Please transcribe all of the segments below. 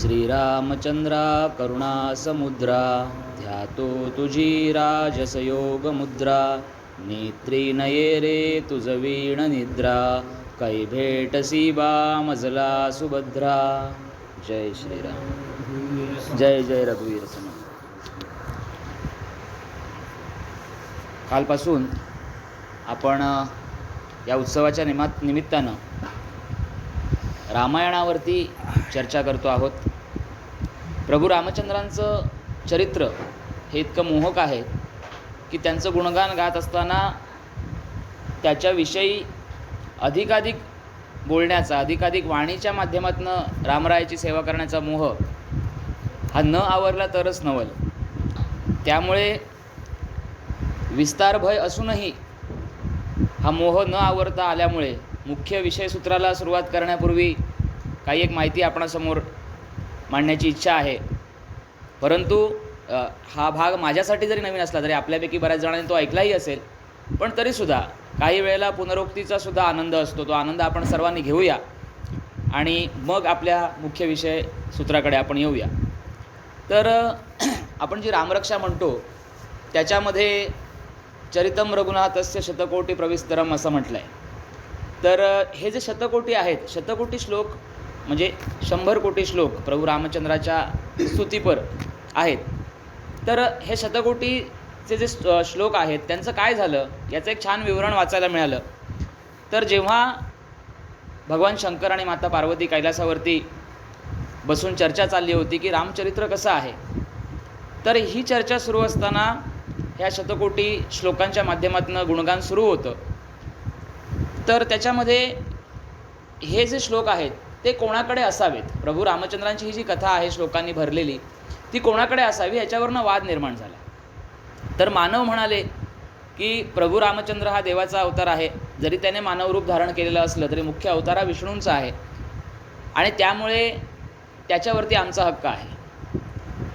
श्रीरामचंद्रा करुणासमुद्रा ध्यातो तुझी राजसयोगमुद्रा नेत्री नये रे तुझ वीण निद्रा कै भेटसी बा मजला सुभद्रा. जय श्रीराम. जय जय रघुवीर समर्थ. कालपासून आपण या उत्सवाच्या निमित्तानं रामायणावरती चर्चा करतो आहोत. प्रभू रामचंद्रांचं चरित्र हे इतकं मोहक आहे की त्यांचं गुणगान गात असताना त्याच्याविषयी अधिकाधिक बोलण्याचा, अधिकाधिक वाणीच्या माध्यमातून रामरायाची सेवा करण्याचा मोह हा न आवरला तरच नवल. त्यामुळे विस्तार भय असूनही हा मोह न आवरता आल्यामुळे मुख्य विषयसूत्राला सुरुवात करण्यापूर्वी काही एक माहिती आपणासमोर मांडण्याची इच्छा आहे. परंतु हा भाग माझ्यासाठी जरी नवीन असला तरी आपल्यापैकी बऱ्याच जणांनी तो ऐकलाही असेल. पण तरीसुद्धा काही वेळेला पुनरोक्तीचा सुद्धा आनंद असतो. तो आनंद आपण सर्वांनी घेऊया आणि मग आपल्या मुख्य विषय सूत्राकडे आपण येऊया. तर आपण जी रामरक्षा म्हणतो त्याच्यामध्ये चरितम रघुनाथस्य शतकोटी प्रविस्तरम असं म्हटलं आहे. तर हे जे शतकोटी आहेत, शतकोटी श्लोक म्हणजे 100 कोटी श्लोक प्रभू रामचंद्राच्या स्तुतीपर आहेत. तर हे शतकोटीचे जे श्लोक आहेत त्यांचं काय झालं याचं एक छान विवरण वाचायला मिळालं. तर जेव्हा भगवान शंकर आणि माता पार्वती कैलासावरती बसून चर्चा चालली होती की रामचरित्र कसं आहे, तर ही चर्चा सुरू असताना ह्या शतकोटी श्लोकांच्या माध्यमातून गुणगान सुरू होतं. तर त्याच्यामध्ये हे जे श्लोक आहेत ते कोणाकडे असावेत, प्रभू रामचंद्रांची ही जी कथा आहे श्लोकांनी भरलेली ती कोणाकडे असावी याच्यावरनं वाद निर्माण झाला. तर मानव म्हणाले की प्रभू रामचंद्र हा देवाचा अवतार आहे. जरी त्याने मानव रूप धारण केलेलं असलं तरी मुख्य अवतार हा विष्णूंचा आहे आणि त्यामुळे त्याच्यावरती आमचा हक्क आहे.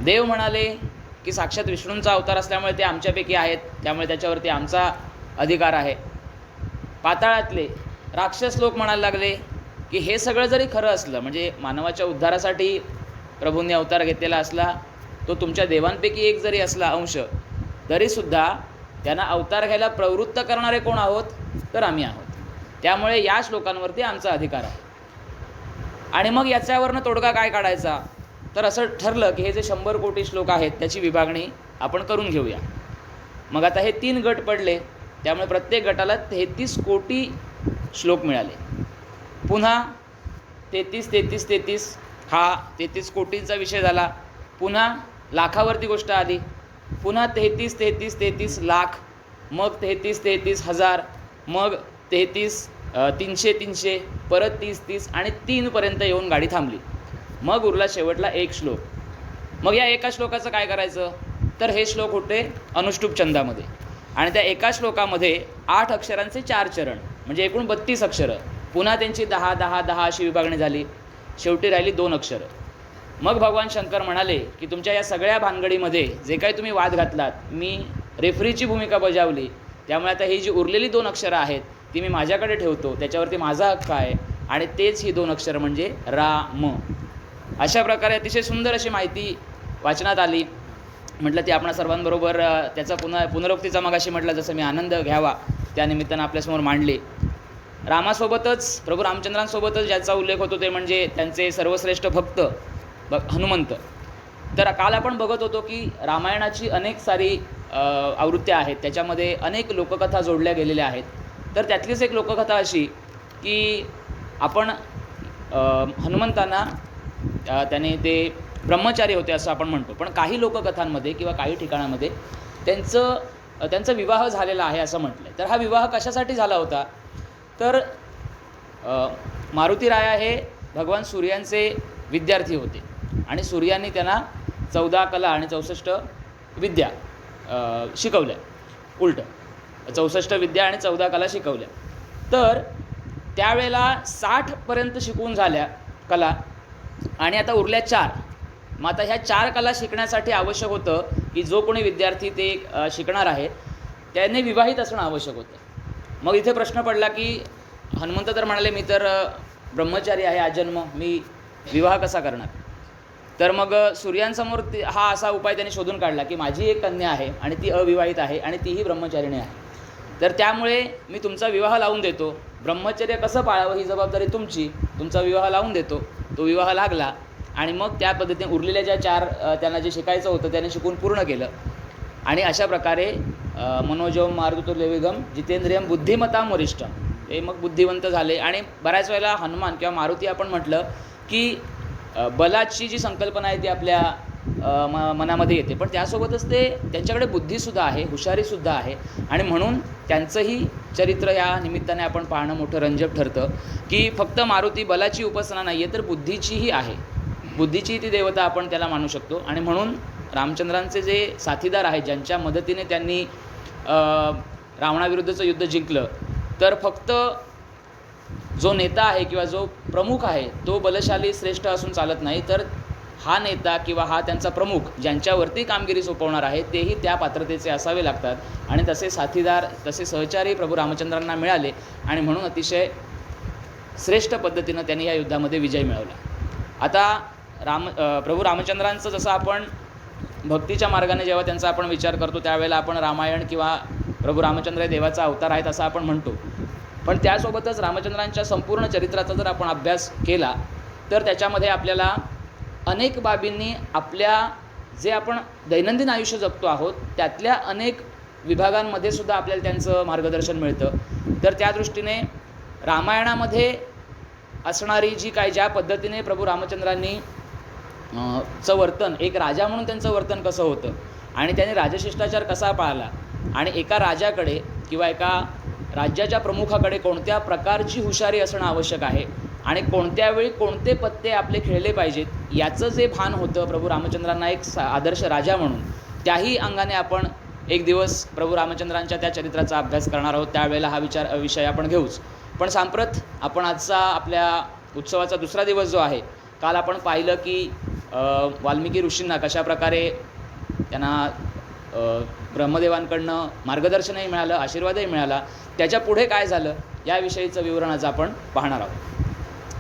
देव म्हणाले की साक्षात विष्णूंचा अवतार असल्यामुळे ते आमच्यापैकी आहेत, त्यामुळे त्याच्यावरती आमचा अधिकार आहे. पाताळातले राक्षस लोक म्हणायला लागले की हे सगळं जरी खरं असलं, म्हणजे मानवाच्या उद्धारासाठी प्रभूंनी अवतार घेतलेला असला, तो तुमच्या देवांपैकी एक जरी असला अंश, तरीसुद्धा त्यांना अवतार घ्यायला प्रवृत्त करणारे कोण आहोत, तर आम्ही आहोत. त्यामुळे या श्लोकांवरती आमचा अधिकार आहे. आणि मग याच्यावरनं तोडगा काय काढायचा, तर असं ठरलं की हे जे 100 कोटी श्लोक आहेत त्याची विभागणी आपण करून घेऊया. मग आता हे 3 गट पडले, त्यामुळे प्रत्येक गटाला 33 कोटी श्लोक मिळाले. पुन्हा 33 हा 33 कोटींचा विषय झाला. पुन्हा लाखावरती गोष्ट आली. पुन्हा 33 लाख, मग 33 हजार, मग 300 परत 30 आणि 3 पर्यंत येऊन गाडी थांबली. मग उरला शेवटला एक श्लोक. मग या एका श्लोकाचं काय करायचं, तर हे श्लोक होते अनुष्टुप छंदामध्ये आणि त्या एका श्लोकामध्ये 8 अक्षरांचे 4 चरण म्हणजे एकूण 32 अक्षरं. पुन्हा त्यांची 10 अशी विभागणी झाली. शेवटी राहिली 2 अक्षरं. मग भगवान शंकर म्हणाले की तुमच्या या सगळ्या भानगडीमध्ये जे काही तुम्ही वाद घातलात, मी रेफरीची भूमिका बजावली, त्यामुळे आता ही जी उरलेली 2 अक्षरं आहेत ती मी माझ्याकडे ठेवतो, त्याच्यावरती माझा हक्क आहे आणि तेच ही 2 अक्षरं म्हणजे राम. अशा प्रकारे अतिशय सुंदर अशी माहिती वाचनात आली. म्हटलं ती आपण सर्वांबरोबर त्याचा पुनरोक्तीचा मगाशी म्हटलं जसं मी आनंद घ्यावा त्या निमित्तानं आपल्यासमोर मांडली. रामासोबतच प्रभू रामचंद्रांसोबतच ज्याचा उल्लेख होतो ते म्हणजे त्यांचे सर्वश्रेष्ठ भक्त हनुमंत. तर काल आपण बघत होतो की रामायणाची अनेक सारी आवृत्त्या आहेत, त्याच्यामध्ये अनेक लोककथा जोडल्या गेलेल्या आहेत. तर त्यातलीच एक लोककथा अशी की आपण हनुमंतांना त्याने ते ब्रह्मचारी होते असं आपण म्हणतो, पण काही लोककथांमध्ये किंवा काही ठिकाणामध्ये त्यांचा विवाह झालेला आहे असं म्हटलं आहे. तर हा विवाह कशासाठी झाला होता, तर मारुती राया हे भगवान सूर्यांचे विद्यार्थी होते आणि सूर्यांनी त्यांना 14 कला आणि 64 विद्या शिकवल्या. उलटं 64 विद्या आणि 14 कला शिकवल्या. तर त्यावेळेला 60पर्यंत शिकवून झाल्या कला आणि आता उरल्या 4. मग आता ह्या 4 कला शिकण्यासाठी आवश्यक होतं की जो कोणी विद्यार्थी ते शिकणार आहे त्याने विवाहित असणं आवश्यक होतं. मग इथे प्रश्न पडला की हनुमंत तर म्हणाले मी तर ब्रह्मचारी आहे आजन्म, मी विवाह कसा करणार. तर मग सूर्यांसमोर हा असा उपाय त्याने शोधून काढला की माझी एक कन्या आहे आणि ती अविवाहित आहे आणि तीही ब्रह्मचारिणी आहे, तर त्यामुळे मी तुमचा विवाह लावून देतो. ब्रह्मचर्य कसं पाळावं ही जबाबदारी तुमची. तुमचा विवाह लावून देतो. तो विवाह लागला आणि मग त्या पद्धतीने उरलेल्या ज्या 4 त्यांना जे शिकायचं होतं त्याने शिकून पूर्ण केलं. आणि अशा प्रकारे मनोजवम मारुतुल्यवेगम जितेंद्रियम बुद्धिमताम वरिष्ठम, ते मग बुद्धिवंत झाले. आणि बऱ्याच वेळेला हनुमान किंवा मारुती आपण म्हटलं की बलाची जी संकल्पना आहे ती आपल्या मनामध्ये येते, पण त्यासोबतच ते त्यांच्याकडे बुद्धीसुद्धा आहे, हुशारीसुद्धा आहे. आणि म्हणून त्यांचंही चरित्र या निमित्ताने आपण पाहणं मोठं रंजक ठरतं की फक्त मारुती बलाची उपासना नाही आहे तर बुद्धीचीही आहे. बुद्धीची ती देवता आपण त्याला मानू शकतो. आणि म्हणून रामचंद्रांचे जे साथीदार आहेत, ज्यांच्या मदतीने त्यांनी रावणाविरुद्धचं युद्ध जिंकलं, तर फक्त जो नेता आहे किंवा जो प्रमुख आहे तो बलशाली श्रेष्ठ असून चालत नाही, तर हा नेता किंवा हा त्यांचा प्रमुख ज्यांच्यावरती कामगिरी सोपवणार आहे तेही त्या पात्रतेचे असावे लागतात. आणि तसे साथीदार, तसे सहचारी प्रभू रामचंद्रांना मिळाले आणि म्हणून अतिशय श्रेष्ठ पद्धतीनं त्यांनी या युद्धामध्ये विजय मिळवला. आता प्रभू रामचंद्रांचं जसं आपण भक्तीच्या मार्गाने जेव्हा त्यांचा आपण विचार करतो त्यावेळेला आपण रामायण किंवा प्रभू रामचंद्र हे देवाचा अवतार आहेत असं आपण म्हणतो, पण त्यासोबतच रामचंद्रांच्या संपूर्ण चरित्राचा जर आपण अभ्यास केला तर त्याच्यामध्ये आपल्याला अनेक बाबींनी आपल्या जे आपण दैनंदिन आयुष्य जगतो आहोत त्यातल्या अनेक विभागांमध्ये सुद्धा आपल्याला त्यांचं मार्गदर्शन मिळतं. तर त्या दृष्टीने रामायणामध्ये असणारी जी काय ज्या पद्धतीने प्रभू रामचंद्रांनी चं वर्तन, एक राजा म्हणून त्यांचं वर्तन कसं होतं आणि त्याने राजशिष्टाचार कसा पाळला आणि एका राजाकडे किंवा एका राज्याच्या प्रमुखाकडे कोणत्या प्रकारची हुशारी असणं आवश्यक आहे आणि कोणत्या वेळी कोणते पत्ते आपले खेळले पाहिजेत याचं जे भान होतं प्रभू रामचंद्रांना एक आदर्श राजा म्हणून, त्याही अंगाने आपण एक दिवस प्रभू रामचंद्रांच्या त्या चरित्राचा अभ्यास करणार आहोत. त्यावेळेला हा विषय आपण घेऊच. पण सांप्रत आपण आजचा आपल्या उत्सवाचा दुसरा दिवस जो आहे, काल आपण पाहिलं की वाल्मिकी ऋषींना कशाप्रकारे त्यांना ब्रह्मदेवांकडनं मार्गदर्शनही मिळालं, आशीर्वादही मिळाला. त्याच्या पुढे काय झालं याविषयीचं विवरण आज आपण पाहणार आहोत.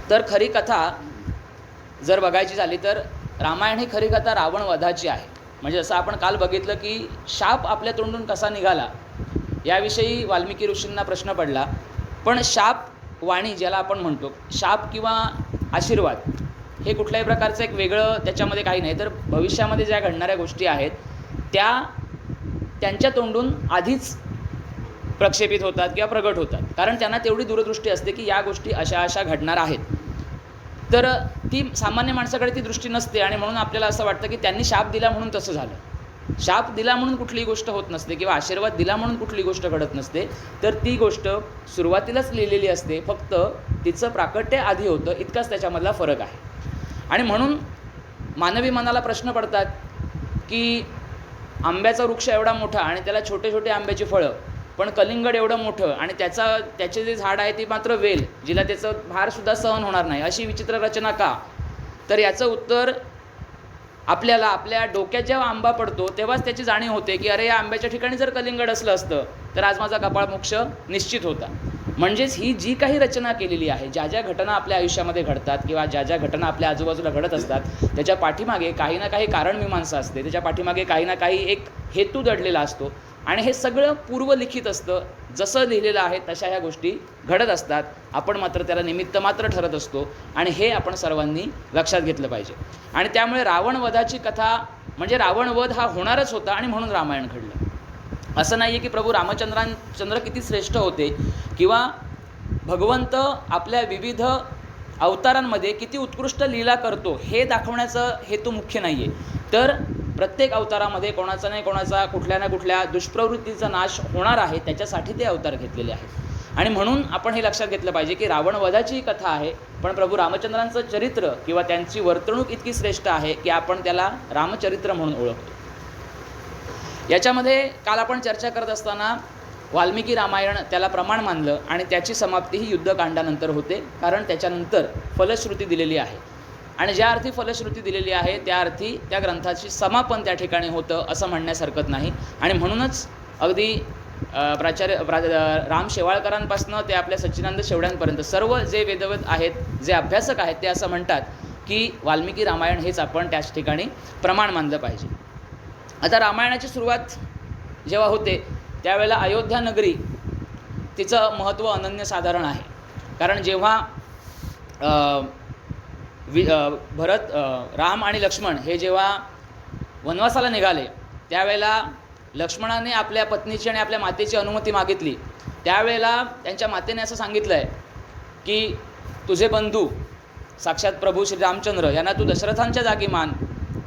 तर खरी कथा जर बघायची झाली तर रामायण ही खरी कथा रावणवधाची आहे. म्हणजे जसं आपण काल बघितलं की शाप आपल्या तोंडून कसा निघाला याविषयी वाल्मिकी ऋषींना प्रश्न पडला. पण शाप वाणी ज्याला आपण म्हणतो, शाप किंवा आशीर्वाद हे कुठल्याही प्रकारचं एक वेगळं त्याच्यामध्ये काही नाही, तर भविष्यामध्ये ज्या घडणाऱ्या गोष्टी आहेत त्या त्यांच्या तोंडून आधीच प्रक्षेपित होतात किंवा प्रगट होतात, कारण त्यांना तेवढी दूरदृष्टी असते की या गोष्टी अशा अशा घडणार आहेत. तर ती सामान्य माणसाकडे ती दृष्टी नसते आणि म्हणून आपल्याला असं वाटतं की त्यांनी शाप दिला म्हणून तसं झालं. शाप दिला म्हणून कुठलीही गोष्ट होत नसते किंवा आशीर्वाद दिला म्हणून कुठली गोष्ट घडत नसते, तर ती गोष्ट सुरुवातीलाच लिहिलेली असते, फक्त तिचं प्राकट्य आधी होतं, इतकाच त्याच्यामधला फरक आहे. आणि म्हणून मानवी मनाला प्रश्न पडतात की आंब्याचा वृक्ष एवढा मोठा आणि त्याला छोटे छोटे आंब्याची फळं, पण कलिंगड एवढं मोठं आणि त्याचे जे झाड आहे ती मात्र वेल, जिला त्याचं भारसुद्धा सहन होणार नाही, अशी विचित्र रचना का? तर याचं उत्तर आपल्याला आपल्या डोक्यात जेव्हा आंबा पडतो तेव्हाच त्याची जाणीव होते की अरे या आंब्याच्या ठिकाणी जर कलिंगड असलं असतं तर आज माझा कपाळमोक्ष निश्चित होता. म्हणजेच ही जी काही रचना केलेली आहे, ज्या ज्या घटना आपल्या आयुष्यामध्ये घडतात किंवा ज्या ज्या घटना आपल्या आजूबाजूला घडत असतात त्याच्या पाठीमागे काही ना काही कारणमीमांसा असते, त्याच्या पाठीमागे काही ना काही एक हेतू दडलेला असतो आणि हे सगळं पूर्वलिखित असतं. जसं लिहिलेलं आहे तशा ह्या गोष्टी घडत असतात, आपण मात्र त्याला निमित्त मात्र ठरत असतो आणि हे आपण सर्वांनी लक्षात घेतलं पाहिजे. आणि त्यामुळे रावणवधाची कथा म्हणजे रावणवध हा होणारच होता आणि म्हणून रामायण घडलं. असं नाही आहे की प्रभू रामचंद्र किती श्रेष्ठ होते किंवा भगवंत आपल्या विविध अवतारांमध्ये किती उत्कृष्ट लीला करतो हे दाखवण्याचं हेतू मुख्य नाही आहे, तर प्रत्येक अवतारामध्ये कोणाचा नाही कोणाचा कुठल्या ना कुठल्या दुष्प्रवृत्तीचा नाश होणार आहे त्याच्यासाठी ते अवतार घेतलेले आहेत. आणि म्हणून आपण हे लक्षात घेतलं पाहिजे की रावणवधाची ही कथा आहे, पण प्रभू रामचंद्रांचं चरित्र किंवा त्यांची वर्तणूक इतकी श्रेष्ठ आहे की आपण त्याला रामचरित्र म्हणून ओळखतो. याच्यामध्ये काल आपण चर्चा करत असताना वाल्मिकी रामायण त्याला प्रमाण मानलं आणि त्याची समाप्ती ही युद्धकांडानंतर होते, कारण त्याच्यानंतर फलश्रुती दिलेली आहे आणि ज्या अर्थी फलश्रुती दिलेली आहे त्या अर्थी त्या ग्रंथाची समापन त्या ठिकाणी होतं असं म्हणण्यास हरकत नाही. आणि म्हणूनच अगदी राम शेवाळकरांपासून ते आपल्या सच्चिदानंद शेवड्यांपर्यंत सर्व जे वेदविद आहेत, जे अभ्यासक आहेत, ते असं म्हणतात की वाल्मिकी रामायण हेच आपण त्याच ठिकाणी प्रमाण मानलं पाहिजे. आता रामायणाची सुरुवात जेव्हा होते त्यावेळेला अयोध्या नगरी तिचं महत्त्व अनन्यसाधारण आहे. कारण जेव्हा राम आणि लक्ष्मण हे जेव्हा वनवासाला निघाले त्यावेळेला लक्ष्मणाने आपल्या पत्नीची आणि आपल्या मातेची अनुमती मागितली. त्यावेळेला त्यांच्या मातेने असं सांगितलं आहे की तुझे बंधू साक्षात प्रभू श्री रामचंद्र यांना तू दशरथांच्या जागी मान,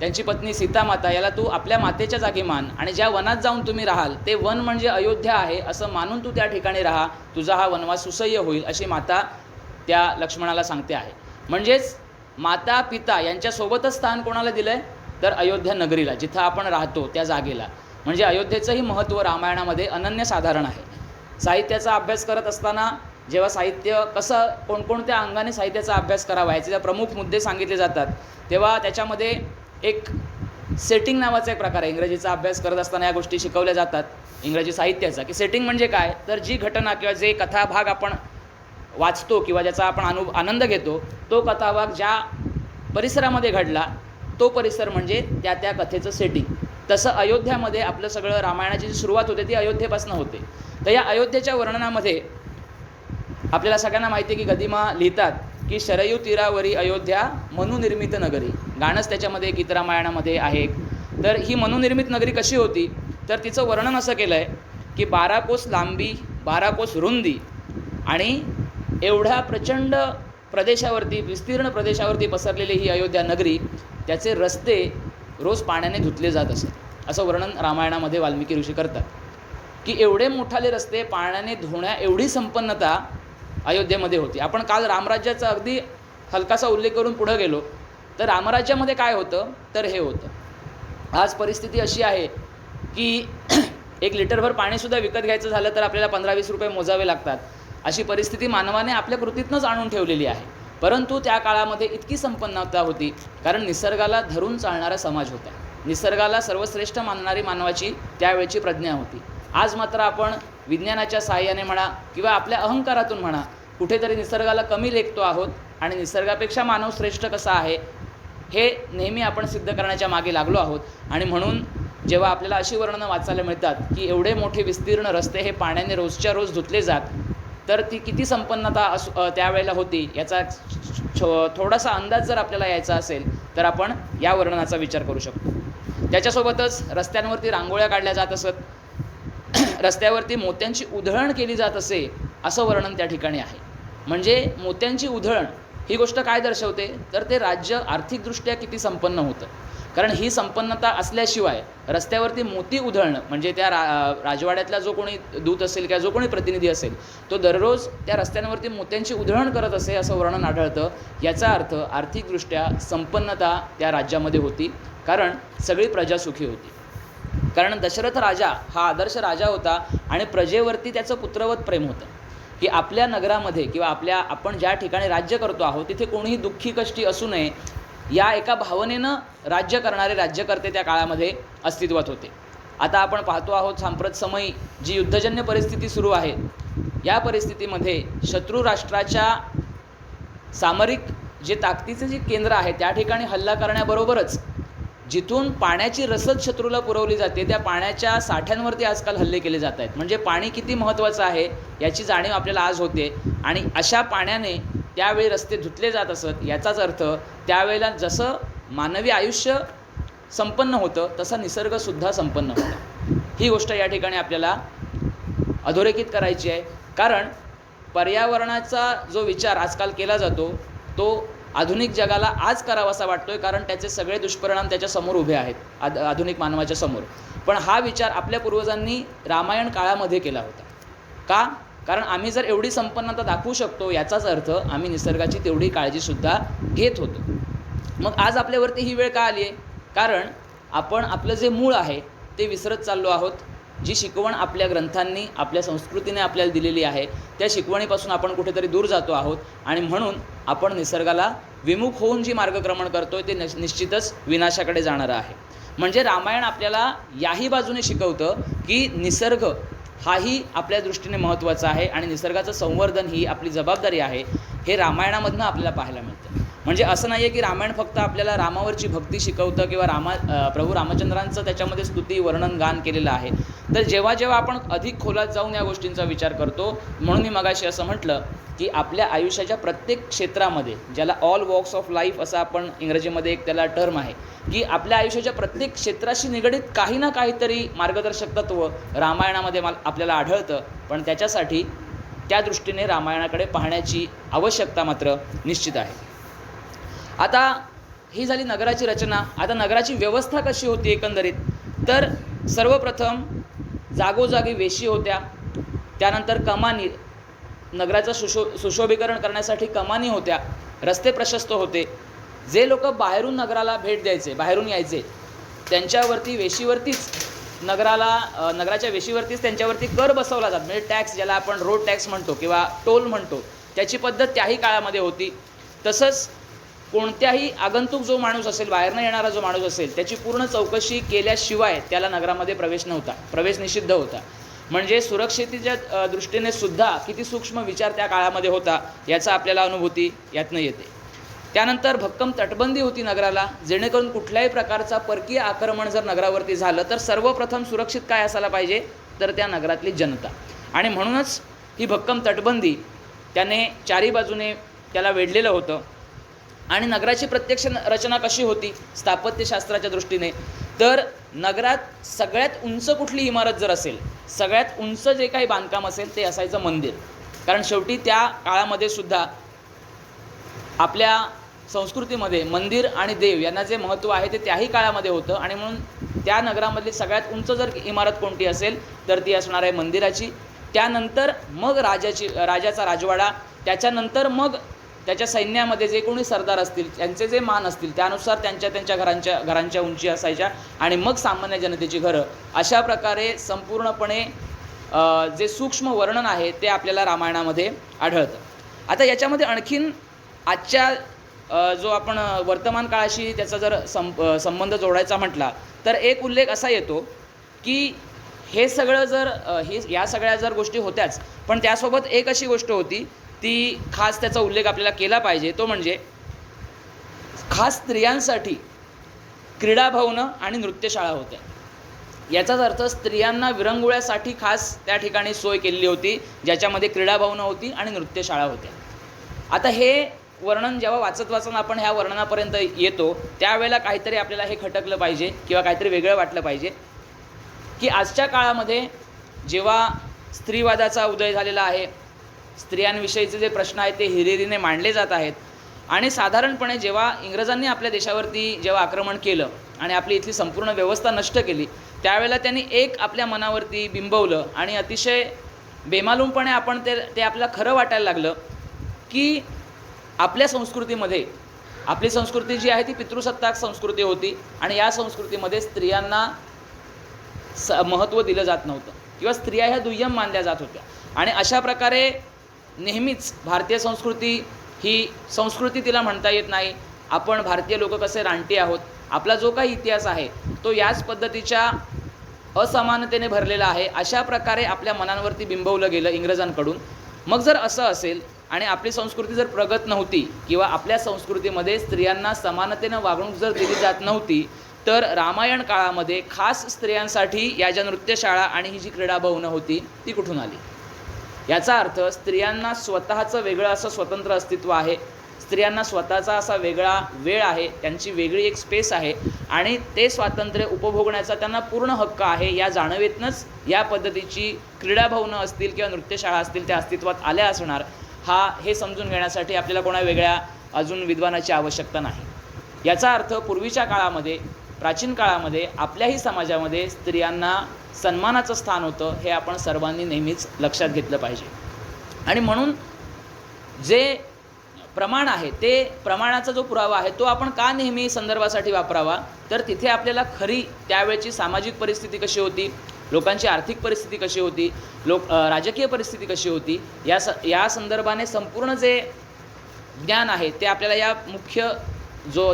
त्यांची पत्नी सीतामाता याला तू आपल्या मातेच्या जागी मान, आणि ज्या वनात जाऊन तुम्ही राहाल ते वन म्हणजे अयोध्या आहे असं मानून तू त्या ठिकाणी राहा, तुझा हा वनवास सुसह्य होईल अशी माता त्या लक्ष्मणाला सांगते आहे. म्हणजेच माता पिता यांच्यासोबतच स्थान कोणाला दिलं आहे तर अयोध्या नगरीला, जिथं आपण राहतो त्या जागेला. म्हणजे अयोध्येचंही महत्त्व रामायणामध्ये अनन्यसाधारण आहे. साहित्याचा अभ्यास करत असताना जेव्हा साहित्य कसं कोणकोणत्या अंगाने साहित्याचा अभ्यास करावा याचे प्रमुख मुद्दे सांगितले जातात तेव्हा त्याच्यामध्ये एक सेटिंग नावाचा एक प्रकार आहे. इंग्रजीचा अभ्यास करत असताना या गोष्टी शिकवल्या जातात इंग्रजी साहित्याचा, की सेटिंग म्हणजे काय तर जी घटना किंवा जे कथाभाग आपण वाचतो किंवा ज्याचा आपण आनंद घेतो तो कथाभाग ज्या परिसरामध्ये घडला तो परिसर म्हणजे त्या त्या कथेचं सेटिंग. तसं अयोध्यामध्ये आपलं सगळं रामायणाची जी सुरुवात होते ती अयोध्येपासून होते. तर या अयोध्येच्या वर्णनामध्ये आपल्याला सगळ्यांना माहिती आहे की गदिमा लिहितात की शरयू तीरावरी अयोध्या मनुनिर्मित नगरी. गाणंच त्याच्यामध्ये गीतरामायणामध्ये आहे. तर ही मनुनिर्मित नगरी कशी होती तर तिचं वर्णन असं केलं आहे की 12 कोस लांबी 12 कोस रुंदी आणि एवढ्या प्रचंड प्रदेशावरती विस्तीर्ण प्रदेशावरती पसरलेली ही अयोध्या नगरी, त्याचे रस्ते रोज पाण्याने धुतले जात असत. असं वर्णन रामायणामध्ये वाल्मिकी ऋषी करतात की एवढे मोठाले रस्ते पाण्याने धुण्या एवढी संपन्नता अयोध्येमध्ये होती. आपण काल रामराज्याचा अगदी हलकासा उल्लेख करून पुढं गेलो तर रामराज्यामध्ये काय होतं तर हे होतं. आज परिस्थिती अशी आहे की 1 लिटरभर पाणीसुद्धा विकत घ्यायचं झालं तर आपल्याला 15-20 रुपये मोजावे लागतात. अशी परिस्थिती मानवाने आपल्या कृतीतनंच आणून ठेवलेली आहे. परंतु त्या काळामध्ये इतकी संपन्नता होती कारण निसर्गाला धरून चालणारा समाज होता. निसर्गाला सर्वश्रेष्ठ मानणारी मानवाची त्यावेळची प्रज्ञा होती. आज मात्र आपण विज्ञानाच्या सहाय्याने म्हणा किंवा आपल्या अहंकारातून म्हणा कुठेतरी निसर्गाला कमी लेखतो आहोत आणि निसर्गापेक्षा मानव श्रेष्ठ कसा आहे हे नेहमी आपण सिद्ध करण्याच्या मागे लागलो आहोत. आणि म्हणून जेव्हा आपल्याला अशी वर्णनं वाचायला मिळतात की एवढे मोठे विस्तीर्ण रस्ते हे पाण्याने रोजच्या रोज धुतले जात, तर ती किती संपन्नता त्यावेळेला होती याचा थोडासा अंदाज जर आपल्याला यायचा असेल तर आपण या वर्णनाचा विचार करू शकतो. त्याच्यासोबतच रस्त्यांवरती रांगोळ्या काढल्या जात असत, रस्त्यावरती मोत्यांची उधळण केली जात असे असं वर्णन त्या ठिकाणी आहे. म्हणजे मोत्यांची उधळण ही गोष्ट काय दर्शवते तर ते राज्य आर्थिकदृष्ट्या किती संपन्न होतं. कारण ही संपन्नता असल्याशिवाय रस्त्यावरती मोती उधळणं म्हणजे त्या राजवाड्यातला जो कोणी दूत असेल किंवा जो कोणी प्रतिनिधी असेल तो दररोज त्या रस्त्यांवरती मोत्यांची उधळण करत असे असं वर्णन आढळतं. याचा अर्थ आर्थिकदृष्ट्या संपन्नता त्या राज्यामध्ये होती कारण सगळी प्रजा सुखी होती. कारण दशरथ राजा हा आदर्श राजा होता आणि प्रजेवरती त्याचं पुत्रवत प्रेम होतं की आपल्या नगरामध्ये किंवा आपण ज्या ठिकाणी राज्य करतो आहोत तिथे कोणीही दुःखी कष्टी असू नये या एका भावनेनं राज्य करणारे राज्यकर्ते त्या काळामध्ये अस्तित्वात होते. आता आपण पाहतो आहोत सांप्रत समयी जी युद्धजन्य परिस्थिती सुरू आहे या परिस्थितीमध्ये शत्रू राष्ट्राच्या सामरिक जे ताकदीचे जे केंद्र आहे त्या ठिकाणी हल्ला करण्याबरोबरच जिथून पाण्याची रसद शत्रूला पुरवली जाते त्या पाण्याच्या साठ्यांवरती आजकाल हल्ले केले जात आहेत. म्हणजे पाणी किती महत्त्वाचं आहे याची जाणीव आपल्याला आज होते. आणि अशा पाण्याने त्यावेळी रस्ते धुतले जात असत. याचाच अर्थ त्यावेळेला जसं मानवी आयुष्य संपन्न होतं तसा निसर्गसुद्धा संपन्न होता. ही गोष्ट या ठिकाणी आपल्याला अधोरेखित करायची आहे. कारण पर्यावरणाचा जो विचार आजकाल केला जातो तो आधुनिक जगाला आज करावासा वाटतोय कारण त्याचे सगळे दुष्परिणाम त्याच्यासमोर उभे आहेत आधुनिक मानवाच्या समोर. पण हा विचार आपल्या पूर्वजांनी रामायण काळामध्ये केला होता. का? कारण आम्ही जर एवढी संपन्नता दाखवू शकतो याचाच अर्थ आम्ही निसर्गाची तेवढी काळजीसुद्धा घेत होतो. मग आज आपल्यावरती ही वेळ का आली आहे? कारण आपण आपलं जे मूळ आहे ते विसरत चाललो आहोत. जी शिकवण आपल्या ग्रंथांनी आपल्या संस्कृतीने आपल्याला दिलेली आहे त्या शिकवणीपासून आपण कुठेतरी दूर जातो आहोत आणि म्हणून आपण निसर्गाला विमुख होऊन जी मार्गक्रमण करतोय ते निश्चितच विनाशाकडे जाणारं आहे. म्हणजे रामायण आपल्याला याही बाजूने शिकवतं की निसर्ग हाही आपल्या दृष्टीने महत्त्वाचा आहे आणि निसर्गाचं संवर्धन ही आपली जबाबदारी आहे. हे रामायणामधनं आपल्याला पाहायला मिळतं. म्हणजे असं नाही आहे की रामायण फक्त आपल्याला रामावरची भक्ती शिकवतं किंवा प्रभू रामचंद्रांचं त्याच्यामध्ये स्तुती वर्णन गान केलेलं आहे. तर जेव्हा जेव्हा आपण अधिक खोलात जाऊन या गोष्टींचा विचार करतो, म्हणून मी मगाशी असं म्हटलं की आपल्या आयुष्याच्या प्रत्येक क्षेत्रामध्ये, ज्याला ऑल वॉक्स ऑफ लाईफ असं आपण इंग्रजीमध्ये एक त्याला टर्म आहे, की आपल्या आयुष्याच्या प्रत्येक क्षेत्राशी निगडीत काही ना काहीतरी मार्गदर्शक तत्व रामायणामध्ये आपल्याला आढळतं. पण त्याच्यासाठी त्या दृष्टीने रामायणाकडे पाहण्याची आवश्यकता मात्र निश्चित आहे. आता ही झाली नगराची रचना. आता नगराची व्यवस्था कशी होती एकंदरीत, तर सर्वप्रथम जागोजागी वेशी होत्या, त्यानंतर कमानी, नगराचं सुशोभीकरण करण्यासाठी कमानी होत्या, रस्ते प्रशस्त होते. जे लोक बाहेरून नगराला भेट द्यायचे, बाहेरून यायचे, त्यांच्यावरती वेशीवरतीच नगराच्या वेशीवरतीच त्यांच्यावरती कर बसवला जात, म्हणजे टॅक्स, ज्याला आपण रोड टॅक्स म्हणतो किंवा टोल म्हणतो, त्याची पद्धत त्याही काळामध्ये होती. तसंच कोणत्याही आगंतुक जो माणूस असेल, बाहेरनं येणारा जो माणूस असेल, त्याची पूर्ण चौकशी केल्याशिवाय त्याला नगरामध्ये प्रवेश नव्हता, प्रवेश निषिद्ध होता. म्हणजे सुरक्षितेच्या दृष्टीने सुद्धा किती सूक्ष्म विचार त्या काळामध्ये होता याचा आपल्याला अनुभूती यातनं येते. त्यानंतर भक्कम तटबंदी होती नगराला, जेणेकरून कुठल्याही प्रकारचा परकीय आक्रमण जर नगरावरती झालं तर सर्वप्रथम सुरक्षित काय असायला पाहिजे, तर त्या नगरातली जनता. आणि म्हणूनच ही भक्कम तटबंदी त्याने चारी बाजूने त्याला वेढलेलं होतं. आणि नगराची प्रत्यक्ष रचना कशी होती स्थापत्यशास्त्राच्या दृष्टीने, तर नगरात सगळ्यात उंच कुठली इमारत जर असेल, सगळ्यात उंच जे काही बांधकाम असेल ते असायचं मंदिर. कारण शेवटी त्या काळामध्ये सुद्धा आपल्या संस्कृतीमध्ये मंदिर आणि देव यांना जे महत्त्व आहे ते त्याही काळामध्ये होतं. आणि म्हणून त्या नगरामधली सगळ्यात उंच जर इमारत कोणती असेल तर ती असणार आहे मंदिराची. त्यानंतर मग राजाचा राजवाडा, त्याच्यानंतर मग त्याच्या सैन्यामध्ये जे कोणी सरदार असतील त्यांचे जे मान असतील त्यानुसार त्यांच्या घरांच्या उंची असायच्या. आणि मग सामान्य जनतेची घरं. अशा प्रकारे संपूर्णपणे जे सूक्ष्म वर्णन आहे ते आपल्याला रामायणामध्ये आढळतं. आता याच्यामध्ये आणखीन आजच्या जो आपण वर्तमान काळाशी त्याचा जर संबंध जोडायचा म्हटला तर एक उल्लेख असा येतो की हे सगळं जर या सगळ्या जर गोष्टी होत्याच, पण त्यासोबत एक अशी गोष्ट होती ती खास त्याचा उल्लेख आपल्याला केला पाहिजे, तो म्हणजे खास स्त्रियांसाठी क्रीडा भवनं आणि नृत्यशाळा होत्या. याचाच अर्थ स्त्रियांना विरंगुळ्यासाठी खास त्या ठिकाणी सोय केलेली होती, ज्याच्यामध्ये क्रीडा भवनं होती आणि नृत्यशाळा होत्या. आता हे वर्णन जेव्हा वाचत आपण ह्या वर्णनापर्यंत येतो त्यावेळेला काहीतरी आपल्याला हे खटकलं पाहिजे किंवा काहीतरी वेगळं वाटलं पाहिजे की आजच्या काळामध्ये जेव्हा स्त्रीवादाचा उदय झालेला आहे, स्त्रियांविषयीचे जे प्रश्न आहेत ते हिरिरीने मांडले जात आहेत, आणि साधारणपणे जेव्हा इंग्रजांनी आपल्या देशावरती जेव्हा आक्रमण केलं आणि आपली इथली संपूर्ण व्यवस्था नष्ट केली, त्यावेळेला त्यांनी एक आपल्या मनावरती बिंबवलं आणि अतिशय बेमालूमपणे आपण ते आपल्याला खरं वाटायला लागलं की आपल्या संस्कृतीमध्ये, आपली संस्कृती जी आहे ती पितृसत्ताक संस्कृती होती आणि या संस्कृतीमध्ये स्त्रियांना महत्त्व दिलं जात नव्हतं किंवा स्त्रिया ह्या दुय्यम मानल्या जात होत्या. आणि अशा प्रकारे नेहमीच भारतीय संस्कृती ही संस्कृती तिला म्हणता येत नाही. आपण भारतीय लोक कसे रानटी आहोत, आपला जो काही इतिहास आहे तो याच पद्धतीच्या असमानतेने भरलेला आहे, अशा प्रकारे आपल्या मनांवरती बिंबवलं गेलं इंग्रजांकडून. मग जर असं असेल आणि आपली संस्कृती जर प्रगत नव्हती किंवा आपल्या संस्कृतीमध्ये स्त्रियांना समानतेनं वागणूक जर दिली जात नव्हती, तर रामायण काळामध्ये खास स्त्रियांसाठी या ज्या नृत्यशाळा आणि ही जी क्रीडा भवनं होती ती कुठून आली. याचा अर्थ स्त्रियांना स्वतःचं वेगळं असं स्वतंत्र अस्तित्व आहे, स्त्रियांना स्वतःचा असा वेगळा वेळ आहे, त्यांची वेगळी एक स्पेस आहे आणि ते स्वातंत्र्य उपभोगण्याचा त्यांना पूर्ण हक्क आहे. या जाणीवेतनंच या पद्धतीची क्रीडा भवनं असतील किंवा नृत्यशाळा असतील त्या अस्तित्वात आल्या असणार. हे समजून घेण्यासाठी आपल्याला कोणा वेगळ्या अजून विद्वानाची आवश्यकता नाही. याचा अर्थ पूर्वीच्या काळामध्ये, प्राचीन काळामध्ये आपल्याही समाजामध्ये स्त्रियांना सन्मानाचं स्थान होतं, हे आपण सर्वांनी नेहमीच लक्षात घेतलं पाहिजे. आणि म्हणून जे प्रमाण आहे ते प्रमाणाचा जो पुरावा आहे तो आपण का नेहमी संदर्भासाठी वापरावा, तर तिथे आपल्याला खरी त्यावेळची सामाजिक परिस्थिती कशी होती, लोकांची आर्थिक परिस्थिती कशी होती, राजकीय परिस्थिती कशी होती, या संदर्भाने संपूर्ण जे ज्ञान आहे ते आपल्याला या मुख्य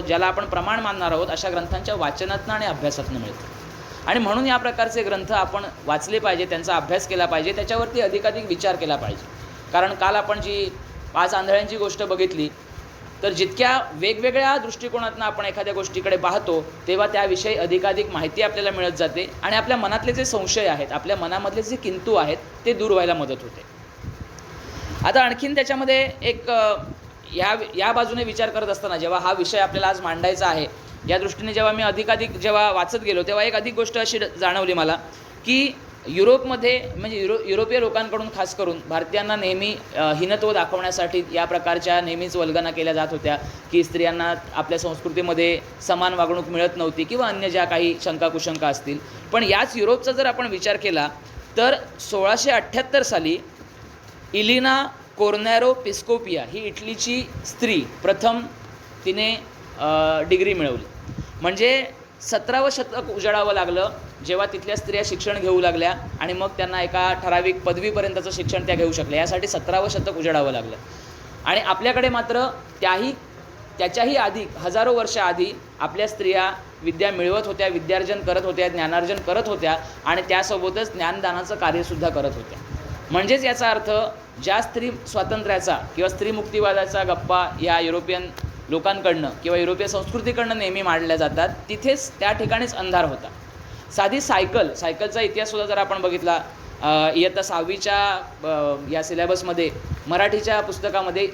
ज्याला आपण प्रमाण मानणार आहोत अशा ग्रंथांच्या वाचनातनं आणि अभ्यासातनं मिळतं. आणि म्हणून या प्रकारचे ग्रंथ आपण वाचले पाहिजे, त्यांचा अभ्यास केला पाहिजे, त्याच्यावरती अधिकाधिक विचार केला पाहिजे. कारण काल आपण जी 5 आंधळ्यांची गोष्ट बघितली तर जितक्या वेगवेगळ्या दृष्टिकोनातून आपण एखाद्या गोष्टीकडे पाहतो तेव्हा त्याविषयी अधिकाधिक माहिती आपल्याला मिळत जाते आणि आपल्या मनातले जे संशय आहेत, आपल्या मनामधले जे किंतु आहेत ते दूर व्हायला मदत होते. आता आणखीन त्याच्यामध्ये एक या बाजूने विचार करत असताना जेव्हा हा विषय आपल्याला आज मांडायचा आहे या दृष्टीने जेव्हा मी अधिकाधिक जेव्हा वाचत गेलो तेव्हा एक अधिक गोष्ट अशी जाणवली मला की युरोपमध्ये म्हणजे युरोपीय लोकांकडून खास करून भारतीयांना नेहमी हीनत्व दाखवण्यासाठी या प्रकारच्या नेहमीच वल्गना केल्या जात होत्या की स्त्रियांना आपल्या संस्कृतीमध्ये समान वागणूक मिळत नव्हती किंवा अन्य ज्या काही शंका कुशंका असतील. पण याच युरोपचा जर आपण विचार केला तर 1678 साली इलिना कोर्नॅरो पिस्कोपिया ही इटलीची स्त्री प्रथम तिने डिग्री मिळवली. म्हणजे 17वं शतक उजाडावं लागलं जेव्हा तिथल्या स्त्रिया शिक्षण घेऊ लागल्या आणि मग त्यांना एका ठराविक पदवीपर्यंतचं शिक्षण त्या घेऊ शकल्या. यासाठी 17वं शतक उजाडावं लागलं. आणि आपल्याकडे मात्र त्याच्याही आधी हजारो वर्ष आधी आपल्या स्त्रिया विद्या मिळवत होत्या, विद्यार्जन करत होत्या, ज्ञानार्जन करत होत्या आणि त्यासोबतच ज्ञानदानाचं कार्यसुद्धा करत होत्या. म्हणजेच याचा अर्थ ज्या स्त्री स्वातंत्र्याचा किंवा स्त्री मुक्तिवादाचा गप्पा या युरोपियन लोकांकडनं किंवा युरोपीय संस्कृतीकडनं नेहमी मांडल्या जातात तिथेच त्या ठिकाणीच अंधार होता. साधी सायकलचा इतिहाससुद्धा जर आपण बघितला इयत्ता 6वीच्या या सिलेबसमध्ये मराठीच्या पुस्तकामध्ये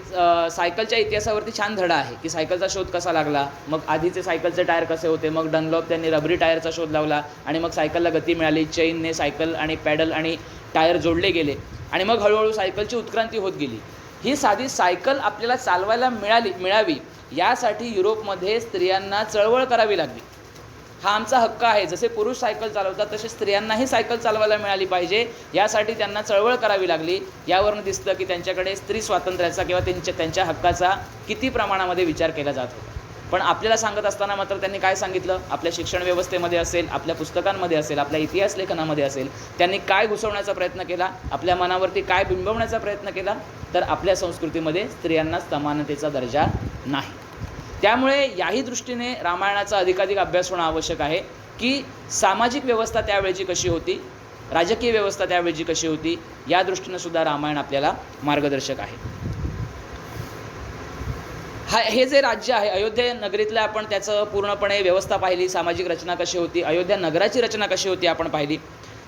सायकलच्या इतिहासावरती छान धडा आहे की सायकलचा शोध कसा लागला, मग आधीचे सायकलचे टायर कसे होते, मग डनलॉप त्यांनी रबरी टायरचा शोध लावला आणि मग सायकलला गती मिळाली, चेनने सायकल आणि पॅडल आणि टायर जोडले गेले आणि मग हळूहळू सायकलची उत्क्रांती होत गेली. ही साधी सायकल आपल्याला चालवायला मिळावी यासाठी युरोपमध्ये स्त्रियांना चळवळ करावी लागली. हा आमचा हक्क आहे, जसे पुरुष सायकल चालवतात तसे स्त्रियांनाही सायकल चालवायला मिळाली पाहिजे यासाठी त्यांना चळवळ करावी लागली. यावरून दिसतं की त्यांच्याकडे स्त्री स्वातंत्र्याचा किंवा त्यांच्या हक्काचा किती प्रमाणामध्ये विचार केला जात होता. पण आपल्याला सांगत असताना मात्र त्यांनी काय सांगितलं, आपल्या शिक्षण व्यवस्थेमध्ये असेल, आपल्या पुस्तकांमध्ये असेल, आपल्या इतिहास लेखनामध्ये असेल, त्यांनी काय घुसवण्याचा प्रयत्न केला, आपल्या मनावरती काय बिंबवण्याचा प्रयत्न केला, तर आपल्या संस्कृतीमध्ये स्त्रियांना समानतेचा दर्जा नाही. त्यामुळे याही दृष्टीने रामायणाचा अधिकाधिक अभ्यास होणं आवश्यक आहे की सामाजिक व्यवस्था त्यावेळची कशी होती, राजकीय व्यवस्था त्यावेळची कशी होती, या दृष्टीनं सुद्धा रामायण आपल्याला मार्गदर्शक आहे. हे जे राज्य आहे अयोध्या नगरीतलं आपण त्याचं पूर्णपणे व्यवस्था पाहिली, सामाजिक रचना कशी होती, अयोध्या नगराची रचना कशी होती आपण पाहिली.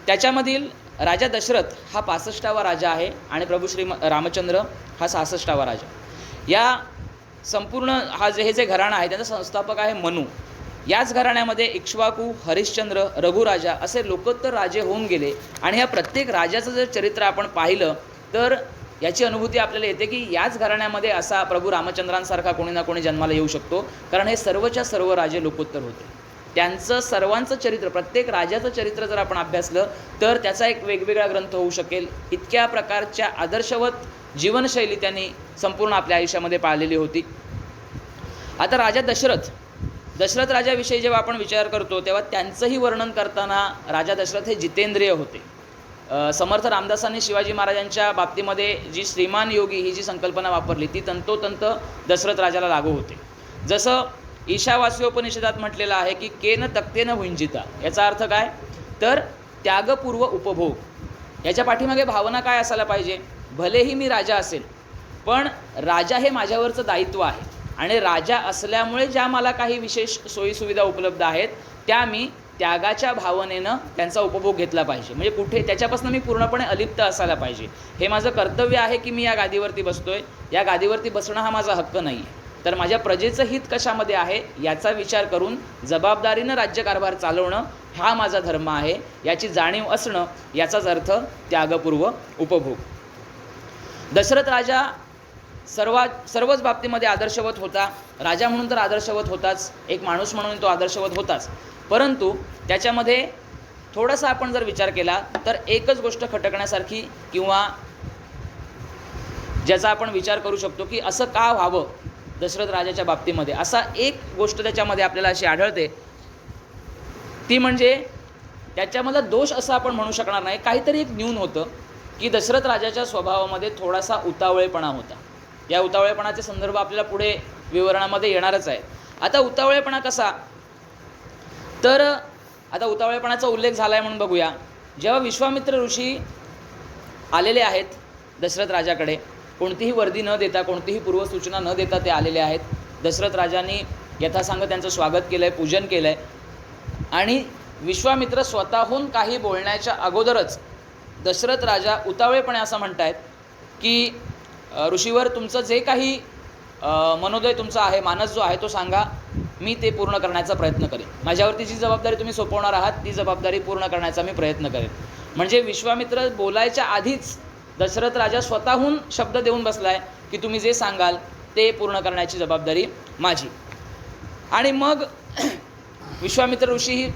त्याच्यामधील राजा दशरथ हा 65वा राजा आहे आणि प्रभू श्री रामचंद्र हा 66वा राजा. या संपूर्ण हे जे घराणं आहे त्याचा संस्थापक आहे मनु. याच घराण्यामध्ये इक्ष्वाकू, हरिश्चंद्र, रघुराजा असे लोकोत्तर राजे होऊन गेले आणि ह्या प्रत्येक राजाचं जर चरित्र आपण पाहिलं तर याची अनुभूती आपल्याला येते की याच घराण्यामध्ये असा प्रभू रामचंद्रांसारखा कोणी ना कोणी जन्माला येऊ शकतो, कारण हे सर्वच्या सर्व राजे लोकोत्तर होते. त्यांचं सर्वांचं चरित्र, प्रत्येक राजाचं चरित्र जर आपण अभ्यासलं तर त्याचा एक वेगवेगळा ग्रंथ होऊ शकेल. इतक्या प्रकारच्या आदर्शवत जीवनशैली त्यांनी संपूर्ण आपल्या आयुष्यामध्ये पाळलेली होती. आता राजा दशरथ राजाविषयी जेव्हा आपण विचार करतो तेव्हा त्यांचंही वर्णन करताना राजा दशरथ हे जितेंद्रिय होते. समर्थ रामदासांनी शिवाजी महाराजांच्या बाबतीमध्ये जी श्रीमान योगी ही जी संकल्पना वापरली ती तंतोतंत दशरथ राजाला लागू होते. जसं ईशावास्योपनिषदात म्हटलेलं आहे की केन तक्तेन भुंजिता, याचा अर्थ काय, तर त्यागपूर्व उपभोग. याच्या पाठीमागे भावना काय असायला पाहिजे, भलेही मी राजा असेल पण राजा हे माझ्यावरचं दायित्व आहे आणि राजा असल्यामुळे ज्या मला काही विशेष सोयीसुविधा उपलब्ध आहेत त्या मी त्यागाच्या भावनेनं त्यांचा उपभोग घेतला पाहिजे. म्हणजे कुठे त्याच्यापासून मी पूर्णपणे अलिप्त असायला पाहिजे. हे माझं कर्तव्य आहे की मी या गादीवरती बसतोय, या गादीवरती बसणं हा माझा हक्क नाही आहे, तर माझ्या प्रजेचं हित कशामध्ये आहे याचा विचार करून जबाबदारीनं राज्यकारभार चालवणं हा माझा धर्म आहे, याची जाणीव असणं, याचाच अर्थ त्यागपूर्व उपभोग. दशरथ राजा सर्वच बाबतीमध्ये आदर्शवत होता. राजा म्हणून तर आदर्शवत होताच, एक माणूस म्हणून तो आदर्शवत होताच, परंतु त्याच्यामध्ये थोडासा आपण जर विचार केला तर एकच गोष्ट खटकण्यासारखी किंवा ज्याचा आपण विचार करू शकतो की असं का व्हावं दशरथ राजाच्या बाबतीमध्ये, असा एक गोष्ट त्याच्यामध्ये आपल्याला अशी आढळते, ती म्हणजे त्याच्यामधला दोष असं आपण म्हणू शकणार नाही, काहीतरी एक न्यून होतं की दशरथ राजाच्या स्वभावामध्ये थोडासा उतावळेपणा होता. या उतावळेपणाचे संदर्भ आपल्याला पुढे विवरणामध्ये येणारच आहे. आता उतावळेपणा कसा, तर आता उतावळेपणाचा उल्लेख झाला आहे म्हणून बघूया. जेव्हा विश्वामित्र ऋषी आलेले आहेत दशरथ राजाकडे कोणतीही वर्दी न देता, कोणतीही पूर्वसूचना न देता ते आलेले आहेत. दशरथ राजांनी यथासांग त्यांचं स्वागत केलं आहे, पूजन केलं आहे. आणि विश्वामित्र स्वतःहून काही बोलण्याच्या अगोदरच दशरथ राजा उतावळेपणे असं म्हणत आहेत की ऋषीवर तुमचं जे काही मनोदय तुमचा आहे, मानस जो आहे तो सांगा, मी ते पूर्ण करण्याचा प्रयत्न करेन. माझ्यावरती जी जबाबदारी तुम्ही सोपवणार आहात ती जबाबदारी पूर्ण करण्याचा मी प्रयत्न करेन. म्हणजे विश्वामित्र बोलायच्या आधीच दशरथ राजा स्वतःहून शब्द देऊन बसला आहे की तुम्ही जे सांगाल ते पूर्ण करण्याची जबाबदारी माझी. आणि मग विश्वामित्र ऋषीही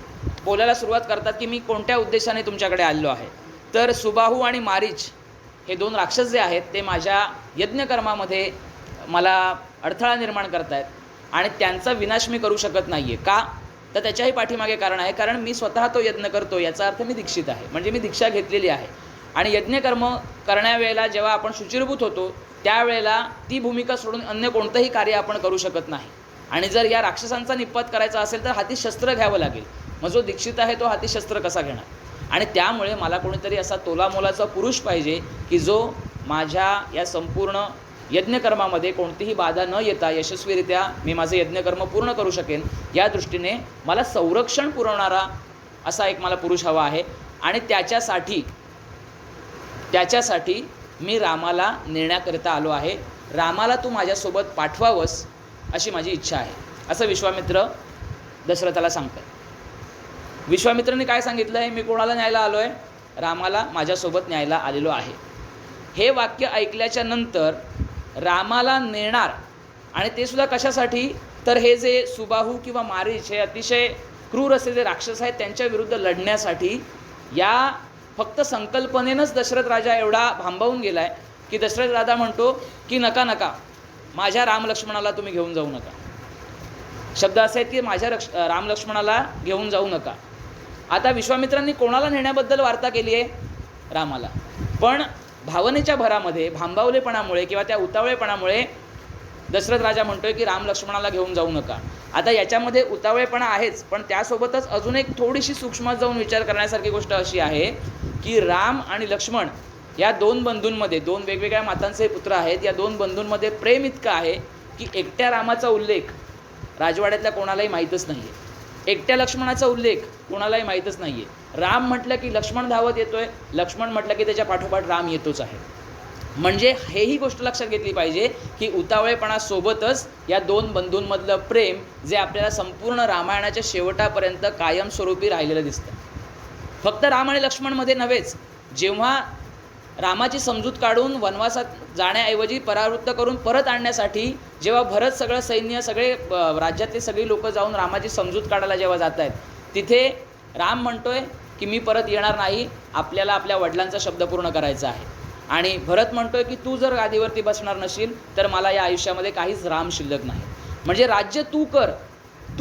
बोलायला सुरुवात करतात की मी कोणत्या उद्देशाने तुमच्याकडे आलेलो आहे. तर सुबाहू आणि मारीच हे 2 राक्षस जे आहेत ते माझ्या यज्ञकर्मामध्ये मला अडथळा निर्माण करत आहेत आणि त्यांचा विनाश मी करू शकत नाही आहे. का? तर त्याच्याही पाठीमागे कारण आहे. कारण मी स्वतः तो यज्ञ करतो, याचा अर्थ मी दीक्षित आहे, म्हणजे मी दीक्षा घेतलेली आहे. आणि यज्ञकर्म करण्यावेळेला जेव्हा आपण शुचिर्भूत होतो त्यावेळेला ती भूमिका सोडून अन्य कोणतंही कार्य आपण करू शकत नाही. आणि जर या राक्षसांचा निपात करायचा असेल तर हाती शस्त्र घ्यावं लागेल. मग जो दीक्षित आहे तो हाती शस्त्र कसा घेणार? आणि त्यामुळे मला कोणीतरी असा तोलामोलाचा पुरुष पाहिजे की जो माझ्या या संपूर्ण यज्ञकर्मामध्ये कोणतीही बाधा न येता यशस्वीरित्या मी माझे यज्ञकर्म पूर्ण करू शकेन. या दृष्टीने मला संरक्षण पुरवणारा असा एक मला पुरुष हवा आहे. आणि त्याच्यासाठी मी रामाला नेण्याकरिता आलो आहे. रामाला तू माझ्यासोबत पाठवावंस अशी माझी इच्छा आहे, असं विश्वामित्र दशरथाला सांगतात. विश्वामित्रांनी काय सांगितलं आहे? मी कोणाला न्यायला आलो आहे? रामाला माझ्यासोबत न्यायला आलेलो आहे. हे वाक्य ऐकल्याच्या नंतर रामाला नेणार, आणि ते सुद्धा कशासाठी? तर हे जे सुबाहू किंवा मारीच हे अतिशय क्रूर असे जे राक्षस आहेत त्यांच्या विरुद्ध लढण्यासाठी. या फक्त संकल्पनेनंच दशरथ राजा एवढा भांबावून गेला आहे की दशरथ राजा म्हणतो की नका, माझ्या रामलक्ष्मणाला तुम्ही घेऊन जाऊ नका. शब्द असे आहेत की माझ्या रामलक्ष्मणाला घेऊन जाऊ नका. आता विश्वामित्रांनी कोणाला नेण्याबद्दल वार्ता केली आहे? रामाला. पण भावनेच्या भरामध्ये, भांबावलेपणामुळे किंवा त्या उतावळेपणामुळे दशरथ राजा म्हणतोय की रामलक्ष्मणाला घेऊन जाऊ नका. आता याच्यामध्ये उतावळेपणा आहेच, पण त्यासोबतच अजून एक थोडीशी सूक्ष्मात जाऊन विचार करण्यासारखी गोष्ट अशी आहे की राम आणि लक्ष्मण या 2 बंधूंमध्ये, 2 वेगवेगळ्या मातांचे पुत्र आहेत, या 2 बंधूंमध्ये प्रेम इतकं आहे की एकट्या रामाचा उल्लेख राजवाड्यातल्या कोणालाही माहीतच नाही आहे. एकट्या लक्ष्मणाचा उल्लेख कोणालाही माहीतच नाही आहे. राम म्हटलं की लक्ष्मण धावत येतोय, लक्ष्मण म्हटलं की त्याच्या पाठोपाठ राम येतोच आहे. म्हणजे हेही गोष्ट लक्षात घेतली पाहिजे की उतावळेपणासोबतच या 2 बंधूंमधलं प्रेम जे आपल्याला संपूर्ण रामायणाच्या शेवटापर्यंत कायमस्वरूपी राहिलेलं दिसतं. फक्त राम आणि लक्ष्मणमध्ये नव्हेच, जेव्हा रामाची समजूत काढून वनवासात जाण्याऐवजी परावृत्त करून परत आणण्यासाठी जेव्हा भरत सगळं सैन्य, सगळे राज्यातले सगळी लोक जाऊन रामाची समजूत काढायला जेव्हा जात आहेत, तिथे राम म्हणतोय की मी परत येणार नाही, आपल्याला आपल्या वडिलांचा शब्द पूर्ण करायचा आहे. आणि भरत म्हणतोय की तू जर गादीवरती बसणार नशील तर मला या आयुष्यामध्ये काहीच राम शिल्लक नाही. म्हणजे राज्य तू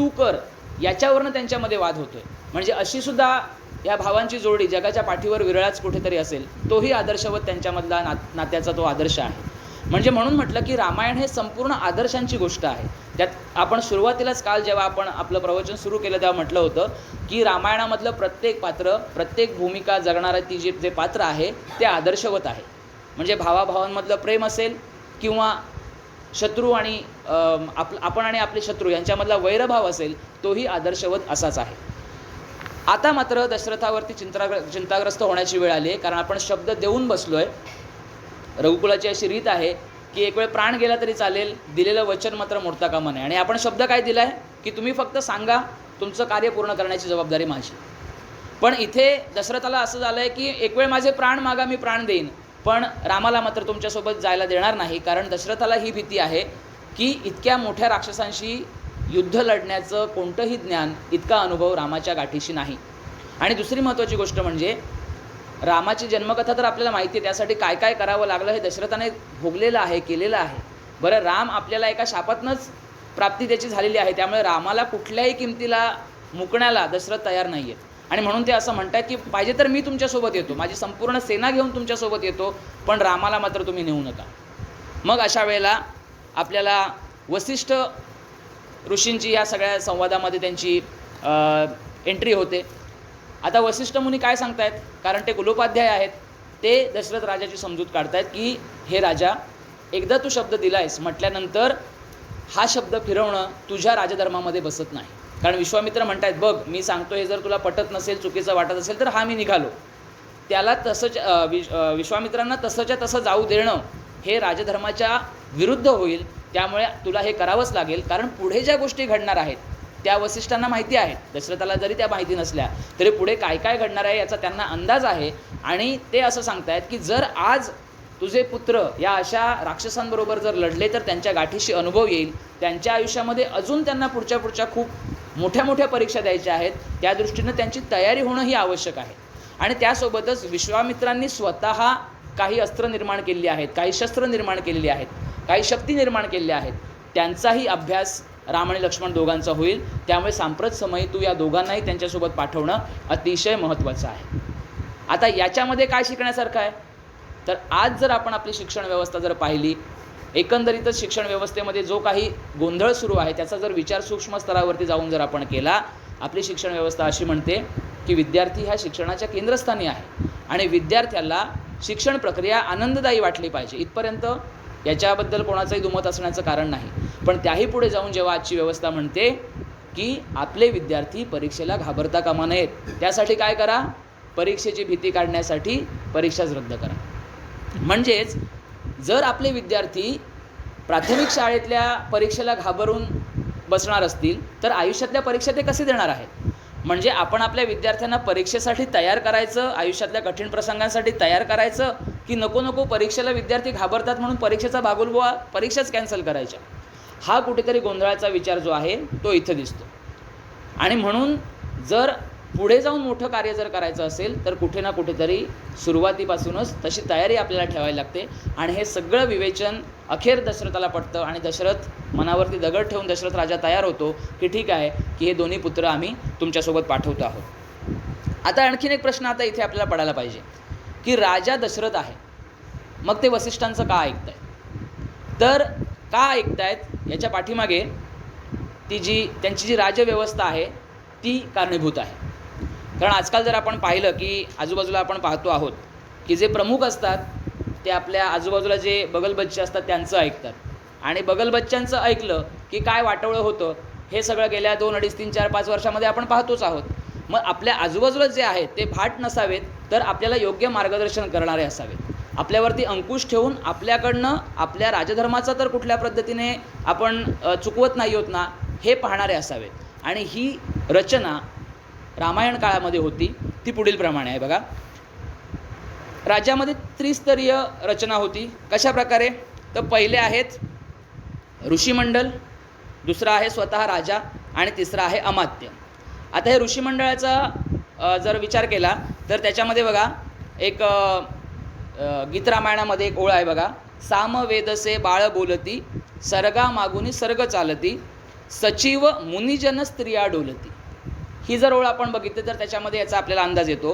कर याच्यावरनं त्यांच्यामध्ये वाद होतोय. म्हणजे अशी सुद्धा या भावांची जोडी जगाच्या पाठीवर विरळाच कुठेतरी असेल, तोही आदर्शवत त्यांच्यामधला नात्याचा तो आदर्श आहे. म्हणजे म्हणून म्हटलं की रामायण हे संपूर्ण आदर्शांची गोष्ट आहे. त्यात आपण सुरुवातीलाच काल जेव्हा आपण आपलं प्रवचन सुरू केलं तेव्हा म्हटलं होतं की रामायणामधलं प्रत्येक पात्र, प्रत्येक भूमिका जगणारं ती जे पात्र आहे ते आदर्शवत आहे. म्हणजे भावाभावांमधलं प्रेम असेल किंवा शत्रू आणि आपण आणि आपले शत्रू यांच्यामधला वैरभाव असेल, तोही आदर्शवत असाच आहे. आता मात्र दशरथावरती चिंताग्रस्त होण्याची वेळ आली आहे, कारण आपण शब्द देऊन बसलो आहे. रघुकुलाची अशी रीत आहे की एक वेळ प्राण गेला तरी चालेल, दिलेलं वचन मात्र मोडता कामा नये. आणि आपण शब्द काय दिला आहे की तुम्ही फक्त सांगा, तुमचं कार्य पूर्ण करण्याची जबाबदारी माझी. पण इथे दशरथाला असं झालं आहे की एक वेळ माझे प्राण मागा, मी प्राण देईन, पण रामाला मात्र तुमच्यासोबत जायला देणार नाही. कारण दशरथाला ही भीती आहे की इतक्या मोठ्या राक्षसांशी युद्ध लढण्याचं कोणतंही ज्ञान, इतका अनुभव रामाच्या गाठीशी नाही. आणि दुसरी महत्त्वाची गोष्ट म्हणजे रामाची जन्मकथा तर आपल्याला माहिती आहे, त्यासाठी काय काय करावं लागलं हे दशरथाने भोगलेलं आहे, केलेलं आहे. बरं, राम आपल्याला एका शापातनंच प्राप्ती त्याची झालेली आहे, त्यामुळे रामाला कुठल्याही किमतीला मुकण्याला दशरथ तयार नाही आहेत. आणि म्हणून ते असं म्हणतात की पाहिजे तर मी तुमच्यासोबत येतो, माझी संपूर्ण सेना घेऊन तुमच्यासोबत येतो, पण रामाला मात्र तुम्ही नेऊ नका. मग अशा वेळेला आपल्याला वसिष्ठ ऋषींची या सगळ्या संवादामध्ये त्यांची एंट्री होते. आता वसिष्ठ मुनी काय सांगतायत, कारण ते कुलोपाध्याय आहेत, ते दशरथ राजाची समजूत काढतायत की हे राजा, एकदा तू शब्द दिलायस म्हटल्यानंतर हा शब्द फिरवणं तुझ्या राजधर्मामध्ये बसत नाही. कारण विश्वामित्र म्हणतायत, बघ मी सांगतो हे जर तुला पटत नसेल, चुकीचं वाटत असेल तर हा मी निघालो. त्याला तसंच विश्वामित्रांना तसंच्या तसं जाऊ देणं हे राजधर्माच्या विरुद्ध होईल. त्यामुळे तुला हे करावंच लागेल, कारण पुढे ज्या गोष्टी घडणार आहेत त्या वसिष्ठांना माहिती आहेत. दशरथाला जरी त्या माहिती नसल्या तरी पुढे काय काय घडणार आहे याचा त्यांना अंदाज आहे. आणि ते असं सांगतायत की जर आज तुझे पुत्र या अशा राक्षसांबरोबर जर लढले तर त्यांच्या गाठीशी अनुभव येईल. त्यांच्या आयुष्यामध्ये अजून त्यांना पुढच्या खूप मोठ्या मोठ्या परीक्षा द्यायच्या आहेत. त्या दृष्टीनं त्यांची तयारी होणं ही आवश्यक आहे. आणि त्यासोबतच विश्वामित्रांनी स्वतः काही अस्त्र निर्माण केलेली आहेत, काही शस्त्र निर्माण केलेली आहेत, काही शक्ती निर्माण केलेल्या आहेत. त्यांचाही अभ्यास राम आणि लक्ष्मण दोघांचा होईल. त्यामुळे सांप्रत समयी तू या दोघांनाही त्यांच्यासोबत पाठवणं अतिशय महत्त्वाचं आहे. आता याच्यामध्ये काय शिकण्यासारखं आहे तर आज जर आपण आपली शिक्षण व्यवस्था जर पाहिली, एकंदरीतच शिक्षण व्यवस्थेमध्ये जो काही गोंधळ सुरू आहे त्याचा जर विचार सूक्ष्म स्तरावरती जाऊन जर आपण केला, आपली शिक्षण व्यवस्था अशी म्हणते की विद्यार्थी ह्या शिक्षणाच्या केंद्रस्थानी आहे आणि विद्यार्थ्याला शिक्षण प्रक्रिया आनंददायी वाटली पाहिजे. इथपर्यंत याच्याबद्दल कोणाचंही दुमत असण्याचं कारण नाही. पण त्याही पुढे जाऊन जेव्हा आजची व्यवस्था म्हणते की आपले विद्यार्थी परीक्षेला घाबरता कामा नयेत, त्यासाठी काय करा, परीक्षेची भीती काढण्यासाठी परीक्षाच रद्द करा. म्हणजेच जर आपले विद्यार्थी प्राथमिक शाळेतल्या परीक्षेला घाबरून बसणार असतील तर आयुष्यातल्या परीक्षा ते कसे देणार आहेत. म्हणजे आपण आपल्या विद्यार्थ्यांना परीक्षेसाठी तयार करायचं, आयुष्यातल्या कठीण प्रसंगांसाठी तयार करायचं, की नको परीक्षेला विद्यार्थी घाबरतात म्हणून परीक्षेचा बागुलबुवा परीक्षाच कॅन्सल करायच्या. हा कुठेतरी गोंधळाचा विचार जो आहे तो इथं दिसतो. आणि म्हणून जर पुढे जाऊन मोठं कार्य जर करायचं असेल तर कुठे ना कुठेतरी सुरुवातीपासूनच तशी तयारी आपल्याला ठेवायला लागते. आणि हे सगळं विवेचन अखेर दशरथाला पडतं आणि दशरथ मनावरती दगड ठेवून दशरथ राजा तयार होतो की ठीक आहे की हे दोन्ही पुत्र आम्ही तुमच्यासोबत पाठवतो आहोत. आता आणखीन एक प्रश्न आता इथे आपल्याला पडायला पाहिजे की राजा दशरथ आहे, मग ते वसिष्ठांचं का ऐकतायत. तर का ऐकतायत याच्या पाठीमागे त्यांची जी राजव्यवस्था आहे ती कारणीभूत आहे. कारण आजकाल जर आपण पाहिलं की आजूबाजूला आपण पाहतो आहोत की जे प्रमुख असतात ते आपल्या आजूबाजूला जे बगलबच्चे असतात त्यांचं ऐकतात. आणि बगलबच्च्यांचं ऐकलं की काय वाटोळं होतं हे सगळं गेल्या 2, 2.5, 3, 4, 5 वर्षामध्ये आपण पाहतोच आहोत. मग आपल्या आजूबाजूला जे आहेत ते भाट नसावेत तर आपल्याला योग्य मार्गदर्शन करणारे असावेत. आपल्यावरती अंकुश ठेवून आपल्याकडनं आपल्या राजधर्माचा तर कुठल्या पद्धतीने आपण चुकवत नाही होत ना हे पाहणारे असावेत. आणि ही रचना रामायण काळामध्ये होती ती पुढील प्रमाणे आहे बघा. राज्यामध्ये त्रिस्तरीय रचना होती. कशा प्रकारे तर पहिले आहेत ऋषीमंडल, दुसरा आहे स्वतः राजा आणि तिसरा आहे अमात्य. आता हे ऋषीमंडळाचा जर विचार केला तर त्याच्यामध्ये बघा एक गीत रामायणामध्ये एक ओळ आहे बघा, सामवेदसे बाळ बोलती सर्गा मागुनी सर्ग चालती सचिव मुनिजन स्त्रिया डोलती. ही जर ओळ आपण बघितली तर त्याच्यामध्ये याचा आपल्याला अंदाज येतो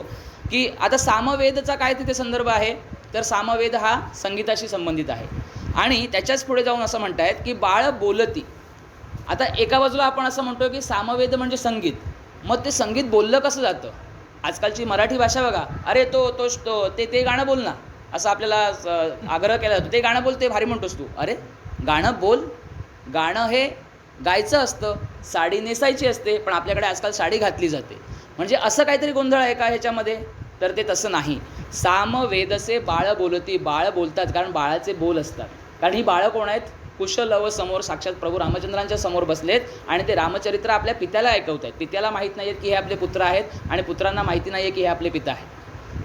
की आता सामवेदचा काय तिथे संदर्भ आहे तर सामवेद हा संगीताशी संबंधित आहे. आणि त्याच्याच पुढे जाऊन असं म्हणतायत की बाळ बोलती. आता एका बाजूला आपण असं म्हणतो की सामवेद म्हणजे संगीत, मग ते संगीत बोललं कसं जातं. आजकालची मराठी भाषा बघा, अरे ते गाणं बोल ना असं आपल्याला आग्रह केला जातो. ते गाणं बोल, ते भारी म्हणतोस तू. अरे गाणं बोल, गाणं हे गायचं असतं, साडी नेसायची असते, पण आपल्याकडे आजकाल साडी घातली जाते. म्हणजे असं काहीतरी गोंधळ आहे का ह्याच्यामध्ये तर ते तसं नाही. सामवेदसे बाळ बोलती, बाळ बोलतात कारण बाळाचे बोल असतात. कारण ही बाळं कोण आहेत, कुशलव समोर साक्षात प्रभू रामचंद्रांच्या समोर बसलेत आणि ते रामचरित्र आपल्या पित्याला ऐकवत आहेत. पित्याला माहीत नाही आहेत की हे आपले पुत्र आहेत आणि पुत्रांना माहिती नाही आहे की हे आपले पिता आहेत.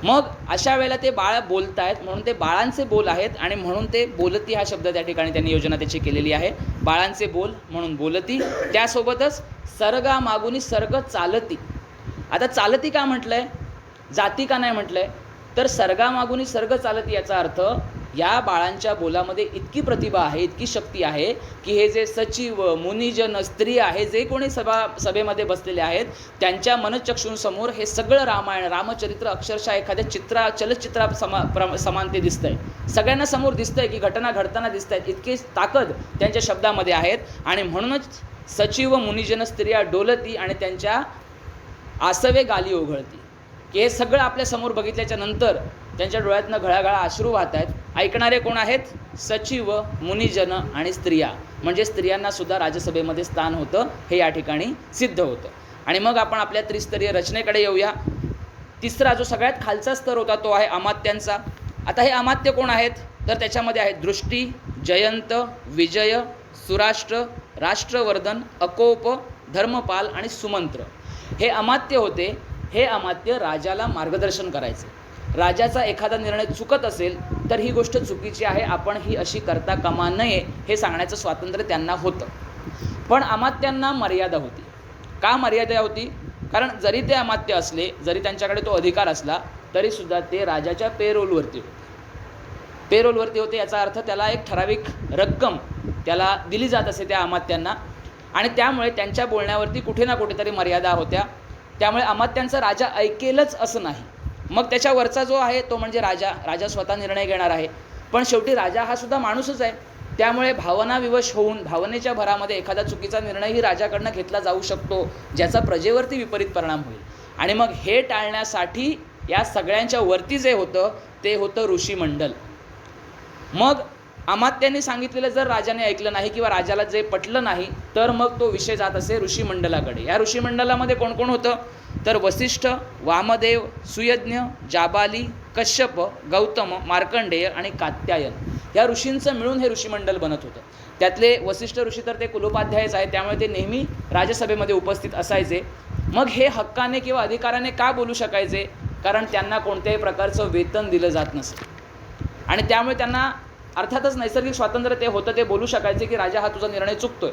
मग अशा वेळेला ते बाळ बोलत आहेत म्हणून ते बाळांचे बोल आहेत आणि म्हणून ते बोलती हा शब्द त्या ठिकाणी त्यांनी योजना त्याची केलेली आहे. बाळांचे बोल म्हणून बोलती. त्यासोबतच सर्गा मागुनी सर्ग चालती. आता चालती का म्हटलं आहे, जाती का नाही म्हटलं आहे तर सर्गामागुनी सर्ग चालती याचा अर्थ या बाळांच्या बोलामध्ये इतकी प्रतिभा आहे, इतकी शक्ती आहे की हे जे सचिव मुनिजन स्त्री आहे, जे कोणी सभेमध्ये बसलेले आहेत त्यांच्या मनचक्षूंसमोर हे सगळं रामायण रामचरित्र अक्षरशः एखाद्या चलचित्रा समान ते दिसतं आहे. सगळ्यांना समोर दिसतं आहे की घटना घडताना दिसत आहेत. इतकी ताकद त्यांच्या शब्दामध्ये आहेत. आणि म्हणूनच सचिव मुनिजन स्त्रिया डोलती आणि त्यांच्या आसवे गाली ओघळती की हे सगळं आपल्यासमोर बघितल्याच्या नंतर त्यांच्या डोळ्यातनं घळाघळा अश्रू वाहत आहेत. ऐकणारे कोण आहेत? सचिव, मुनिजन आणि स्त्रिया. म्हणजे स्त्रियांनासुद्धा राज्यसभेमध्ये स्थान होतं हे या ठिकाणी सिद्ध होतं. आणि मग आपण आपल्या त्रिस्तरीय रचनेकडे येऊया. तिसरा जो सगळ्यात खालचा स्तर होता तो आहे अमात्यांचा. आता हे अमात्य कोण आहेत? तर त्याच्यामध्ये आहेत दृष्टी, जयंत, विजय, सुराष्ट्र, राष्ट्रवर्धन, अकोप, धर्मपाल आणि सुमंत्र. हे अमात्य होते. हे अमात्य राजाला मार्गदर्शन करायचे. राजाचा एखादा निर्णय चुकत असेल तर ही गोष्ट चुकीची आहे, आपण ही अशी करता कामा नये हे सांगण्याचं स्वातंत्र्य त्यांना होतं. पण अमात्यांना मर्यादा होती. का मर्यादा होती? कारण जरी ते अमात्य असले, जरी त्यांच्याकडे तो अधिकार असला, तरीसुद्धा ते राजाच्या पेरोलवरती होते. याचा अर्थ त्याला एक ठराविक रक्कम त्याला दिली जात असे त्या अमात्यांना, आणि त्यामुळे त्यांच्या बोलण्यावरती कुठे ना कुठेतरी मर्यादा होत्या. त्यामुळे अमात्यांचा राजा ऐकेलच असं नाही. मग त्याच्यावरचा जो आहे तो म्हणजे राजा स्वतः निर्णय घेणार आहे. पण शेवटी राजा हा सुद्धा माणूसच आहे. त्यामुळे भावनाविवश होऊन भावनेच्या भरामध्ये एखादा चुकीचा निर्णयही राजाकडनं घेतला जाऊ शकतो, ज्याचा प्रजेवरती विपरीत परिणाम होईल. आणि मग हे टाळण्यासाठी या सगळ्यांच्या वरती जे होतं ते होतं ऋषीमंडल. मग अमात्यांनी सांगितलेलं जर राजाने ऐकलं नाही किंवा राजाला जे पटलं नाही तर मग तो विषय जात असे ऋषीमंडलाकडे. या ऋषीमंडलामध्ये कोण कोण होतं? तर वसिष्ठ, वामदेव, सुयज्ञ, जाबाली, कश्यप, गौतम, मार्कंडेय आणि कात्यायन या ऋषींचं मिळून हे ऋषीमंडल बनत होतं. त्यातले वसिष्ठ ऋषी तर ते कुलोपाध्यायच आहेत, त्यामुळे ते नेहमी राज्यसभेमध्ये उपस्थित असायचे. मग हे हक्काने किंवा अधिकाराने का बोलू शकायचे? कारण त्यांना कोणत्याही प्रकारचं वेतन दिलं जात नसे आणि त्यामुळे त्यांना अर्थातच नैसर्गिक स्वातंत्र्य ते होतं. ते बोलू शकायचे की राजा हा तुझा निर्णय चुकतोय.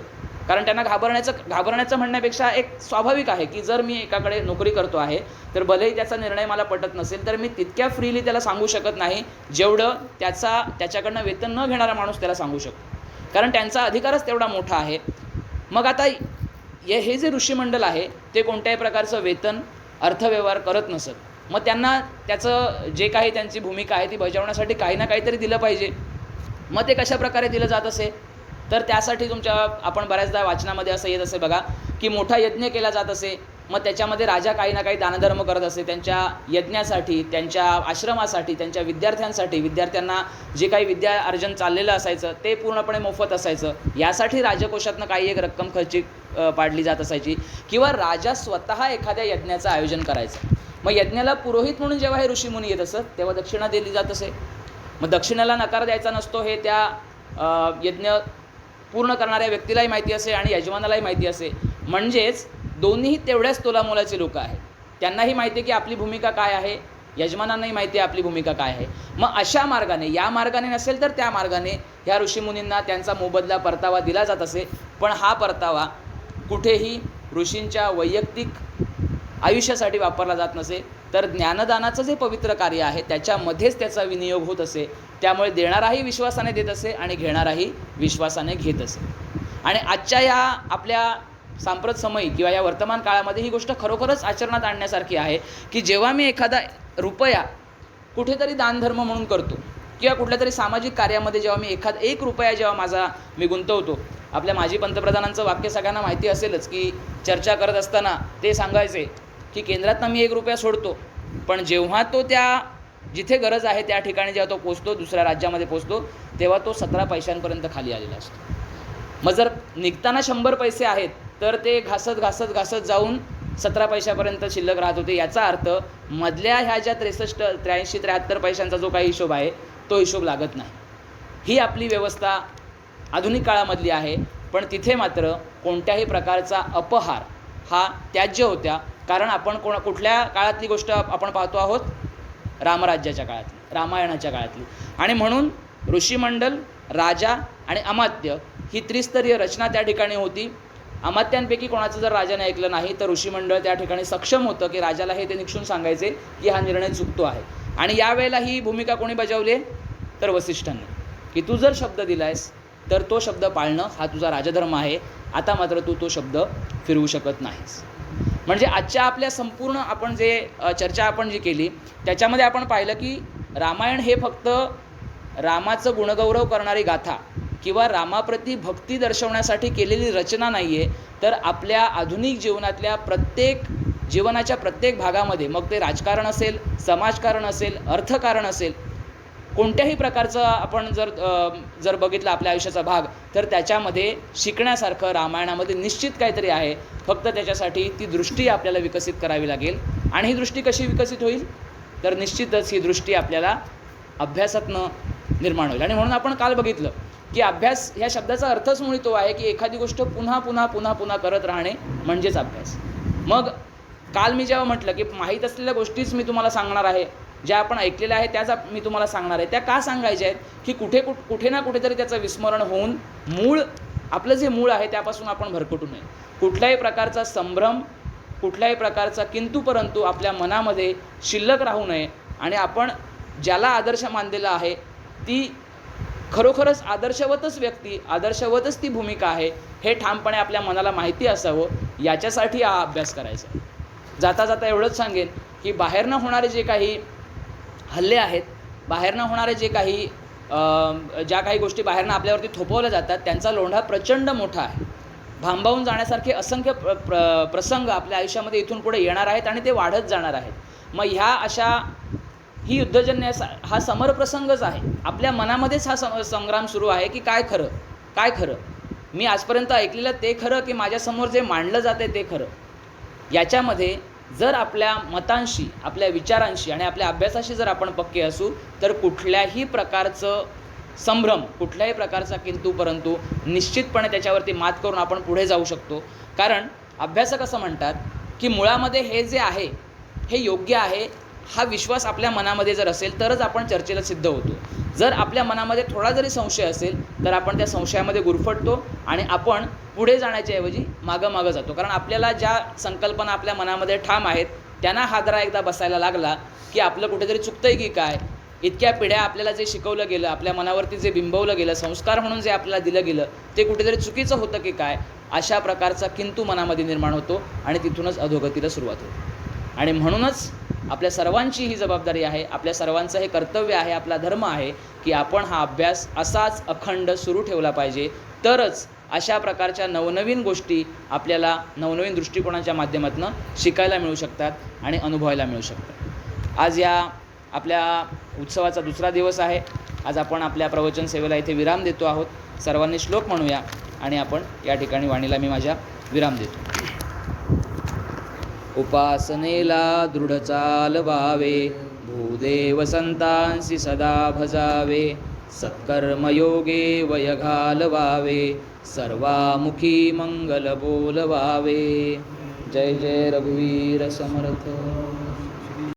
कारण त्यांना घाबरण्याचं म्हणण्यापेक्षा एक स्वाभाविक आहे की जर मी एकाकडे नोकरी करतो आहे तर भलेही त्याचा निर्णय मला पटत नसेल तर मी तितक्या फ्रीली त्याला सांगू शकत नाही जेवढं त्याच्याकडनं वेतन न घेणारा माणूस त्याला सांगू शकतो, कारण त्यांचा अधिकारच तेवढा मोठा आहे. मग आता हे जे ऋषीमंडल आहे ते कोणत्याही प्रकारचं वेतन, अर्थव्यवहार करत नसत. मग त्यांना त्याचं जे काही त्यांची भूमिका आहे ती बजावण्यासाठी काही ना काहीतरी दिलं पाहिजे. मग ते कशा प्रकारे दिलं जात असे? तर त्यासाठी आपण बऱ्याचदा वाचनामध्ये असं येत असे बघा की मोठा यज्ञ केला जात असे. मग त्याच्यामध्ये राजा काही ना काही दानधर्म करत असे. त्यांच्या यज्ञासाठी, त्यांच्या आश्रमासाठी, त्यांच्या विद्यार्थ्यांसाठी, विद्यार्थ्यांना जे काही विद्या अर्जन चाललेलं असायचं ते पूर्णपणे मोफत असायचं. यासाठी राजकोषातनं काही एक रक्कम खर्ची पाडली जात असायची किंवा राजा स्वतः एखाद्या यज्ञाचं आयोजन करायचं. मग यज्ञाला पुरोहित म्हणून जेव्हा हे ऋषीमुनी येत असत तेव्हा दक्षिणा दिली जात असे. मग दक्षिणेला नकार द्यायचा नसतो हे त्या यज्ञ पूर्ण करणाऱ्या व्यक्तीलाही माहिती असे आणि यजमानालाही माहिती असे. म्हणजेच दोन्हीही तेवढ्याच तोलामोलाचे लोक आहेत. त्यांनाही माहिती आहे की आपली भूमिका काय आहे, यजमानांनाही माहिती आहे आपली भूमिका काय आहे. मग अशा मार्गाने, या मार्गाने नसेल तर त्या मार्गाने ह्या ऋषीमुनींना त्यांचा मोबदला परतावा दिला जात असे. पण हा परतावा कुठेही ऋषींच्या वैयक्तिक आयुष्यासाठी वापरला जात नसे, तर ज्ञानदानाचं जे पवित्र कार्य आहे त्याच्यामध्येच त्याचा विनियोग होत असे. त्यामुळे देणाराही विश्वासाने देत असे आणि घेणाराही विश्वासाने घेत असे. आणि आजच्या या आपल्या सांप्रत समयी किंवा या वर्तमान काळामध्ये ही गोष्ट खरोखरच आचरणात आणण्यासारखी आहे की जेव्हा मी एखादा रुपया कुठेतरी दानधर्म म्हणून करतो किंवा कुठल्या तरी सामाजिक कार्यामध्ये जेव्हा मी एक रुपया जेव्हा मी गुंतवतो. आपल्या माजी पंतप्रधानांचं वाक्य सगळ्यांना माहिती असेलच की चर्चा करत असताना ते सांगायचे की केंद्रातनं मी 1 रुपया सोडतो, पण जेव्हा तो त्या जिथे गरज आहे त्या ठिकाणी जेव्हा तो पोचतो, दुसऱ्या राज्यामध्ये पोचतो, तेव्हा तो 17 पैशांपर्यंत खाली आलेला असतो. मग जर निघताना 100 पैसे आहेत तर ते घासत जाऊन 17 पैशापर्यंत शिल्लक राहत होते. याचा अर्थ मधल्या ह्या ज्या 83-83 पैशांचा जो काही हिशोब आहे तो हिशोब लागत नाही. ही आपली व्यवस्था आधुनिक काळामधली आहे. पण तिथे मात्र कोणत्याही प्रकारचा अपहार हा त्याज्य होत्या. कारण आपण कुठल्या काळातली गोष्ट आपण पाहतो आहोत? रामराज्याच्या काळातली, रामायणाच्या काळातली. आणि म्हणून ऋषीमंडल, राजा आणि अमात्य ही त्रिस्तरीय रचना त्या ठिकाणी होती. अमात्यांपैकी कोणाचं जर राजाने ऐकलं नाही तर ऋषीमंडळ त्या ठिकाणी सक्षम होतं की राजाला हे ते निक्षून सांगायचे की हा निर्णय चुकतो आहे. आणि यावेळेला ही भूमिका कोणी बजावली? तर वसिष्ठांनी, की तू जर शब्द दिलायस तर तो शब्द पाळणं हा तुझा राजधर्म आहे. आता मात्र तू तो शब्द फिरवू शकत नाहीस. म्हणजे आजच्या आपल्या संपूर्ण आपण चर्चा आपण जी केली त्याच्यामध्ये आपण पाहिलं की रामायण हे फक्त रामाचं गुणगौरव करणारी गाथा किंवा रामाप्रती भक्ती दर्शवण्यासाठी केलेली रचना नाही आहे, तर आपल्या आधुनिक जीवनातल्या प्रत्येक जीवनाच्या प्रत्येक भागामध्ये, मग ते राजकारण असेल, समाजकारण असेल, अर्थकारण असेल, कोणत्याही प्रकारचं आपण जर बघितलं आपल्या आयुष्याचा भाग, तर त्याच्यामध्ये शिकण्यासारखं रामायणामध्ये निश्चित काहीतरी आहे. फक्त त्याच्यासाठी ती दृष्टी आपल्याला विकसित करावी लागेल. आणि ही दृष्टी कशी विकसित होईल? तर निश्चितच ही दृष्टी आपल्याला अभ्यासातनं निर्माण होईल. आणि म्हणून आपण काल बघितलं की अभ्यास ह्या शब्दाचा अर्थच मुळी तो आहे की एखादी गोष्ट पुन्हा पुन्हा पुन्हा पुन्हा करत राहणे म्हणजेच अभ्यास. मग काल मी जेव्हा म्हटलं की माहीत असलेल्या गोष्टीच मी तुम्हाला सांगणार आहे, ज्या आपण ऐकलेल्या आहेत त्याच मी तुम्हाला सांगणार आहे, त्या का सांगायच्या आहेत की कुठे ना कुठेतरी त्याचं विस्मरण होऊन आपलं जे मूळ आहे त्यापासून आपण भरकटू नये. कुठल्याही प्रकारचा संभ्रम, कुठल्याही प्रकारचा किंतु परंतु आपल्या मनामध्ये शिल्लक राहू नये. आणि आपण ज्याला आदर्श मानलेला आहे ती खरोखरच आदर्शवतच व्यक्ती, आदर्शवतच ती भूमिका आहे, हे ठामपणे आपल्या मनाला माहिती असावं. याच्यासाठी हा अभ्यास करायचा. जाता जाता एवढंच सांगेन की बाहेरनं होणारे जे काही हल्ले आहेत, बाहेरनं होणारे जे काही ज्या काही गोष्टी बाहेरनं आपल्यावरती थोपवल्या जातात, त्यांचा लोंढा प्रचंड मोठा आहे. भांबावून जाण्यासारखे असंख्य प्रसंग आपल्या आयुष्यामध्ये इथून पुढे येणार आहेत आणि ते वाढत जाणार आहेत. मग ही युद्धजन्य हा समरप्रसंगच आहे. आपल्या मनामध्येच हा संग्राम सुरू आहे की काय खरं, मी आजपर्यंत ऐकलेलं ते खरं की माझ्यासमोर जे मांडलं जाते ते खरं. याच्यामध्ये जर आपल्या मतांशी, आपल्या विचारांशी आणि आपल्या अभ्यासाशी जर आपण पक्के असू, तर कुठल्याही प्रकारचं संभ्रम, कुठल्याही प्रकारचा किंतु परंतु निश्चितपणे त्याच्यावरती मात करून आपण पुढे जाऊ शकतो. कारण अभ्यासक असं म्हणतात की मुळामध्ये हे जे आहे हे योग्य आहे, हा विश्वास आपल्या मनामध्ये जर असेल तरच आपण चर्चेला सिद्ध होतो. जर आपल्या मनामध्ये थोडा जरी संशय असेल तर आपण त्या संशयामध्ये गुरफटतो आणि आपण पुढे जाण्याच्या ऐवजी मागं जातो. कारण आपल्याला ज्या संकल्पना आपल्या मनामध्ये ठाम आहेत त्यांना हादरा एकदा बसायला लागला की आपलं कुठेतरी चुकतंय की काय, इतक्या पिढ्या आपल्याला जे शिकवलं गेलं, आपल्या मनावरती जे बिंबवलं गेलं, संस्कार म्हणून जे आपल्याला दिलं गेलं, ते कुठेतरी चुकीचं होतं की काय, अशा प्रकारचा किंतु मनामध्ये निर्माण होतो आणि तिथूनच अधोगतीला सुरुवात होते. आणि म्हणूनच आपल्या सर्वांची ही जबाबदारी आहे, आपल्या सर्वांचं हे कर्तव्य आहे, आपला धर्म आहे की आपण हा अभ्यास असाच अखंड सुरू ठेवला पाहिजे. तरच अशा प्रकारच्या नवनवीन गोष्टी आपल्याला नवनवीन दृष्टिकोनाच्या माध्यमातून शिकायला मिळू शकतात आणि अनुभवायला मिळू शकतात. आज या आपल्या उत्सवाचा दुसरा दिवस आहे. आज आपण आपल्या प्रवचन सेवेला इथे विराम देतो आहोत. सर्वांनी श्लोक म्हणूया आणि आपण या ठिकाणी वाणीला मी माझ्या विराम देतो. उपासनेला दृढ चाल व्हावे, भूदेव संतांसी सदा भजावे, सत्कर्मयोगे वय घालवावे, सर्वामुखी मंगल बोलवावे. जय जय रघुवीर समर्थ.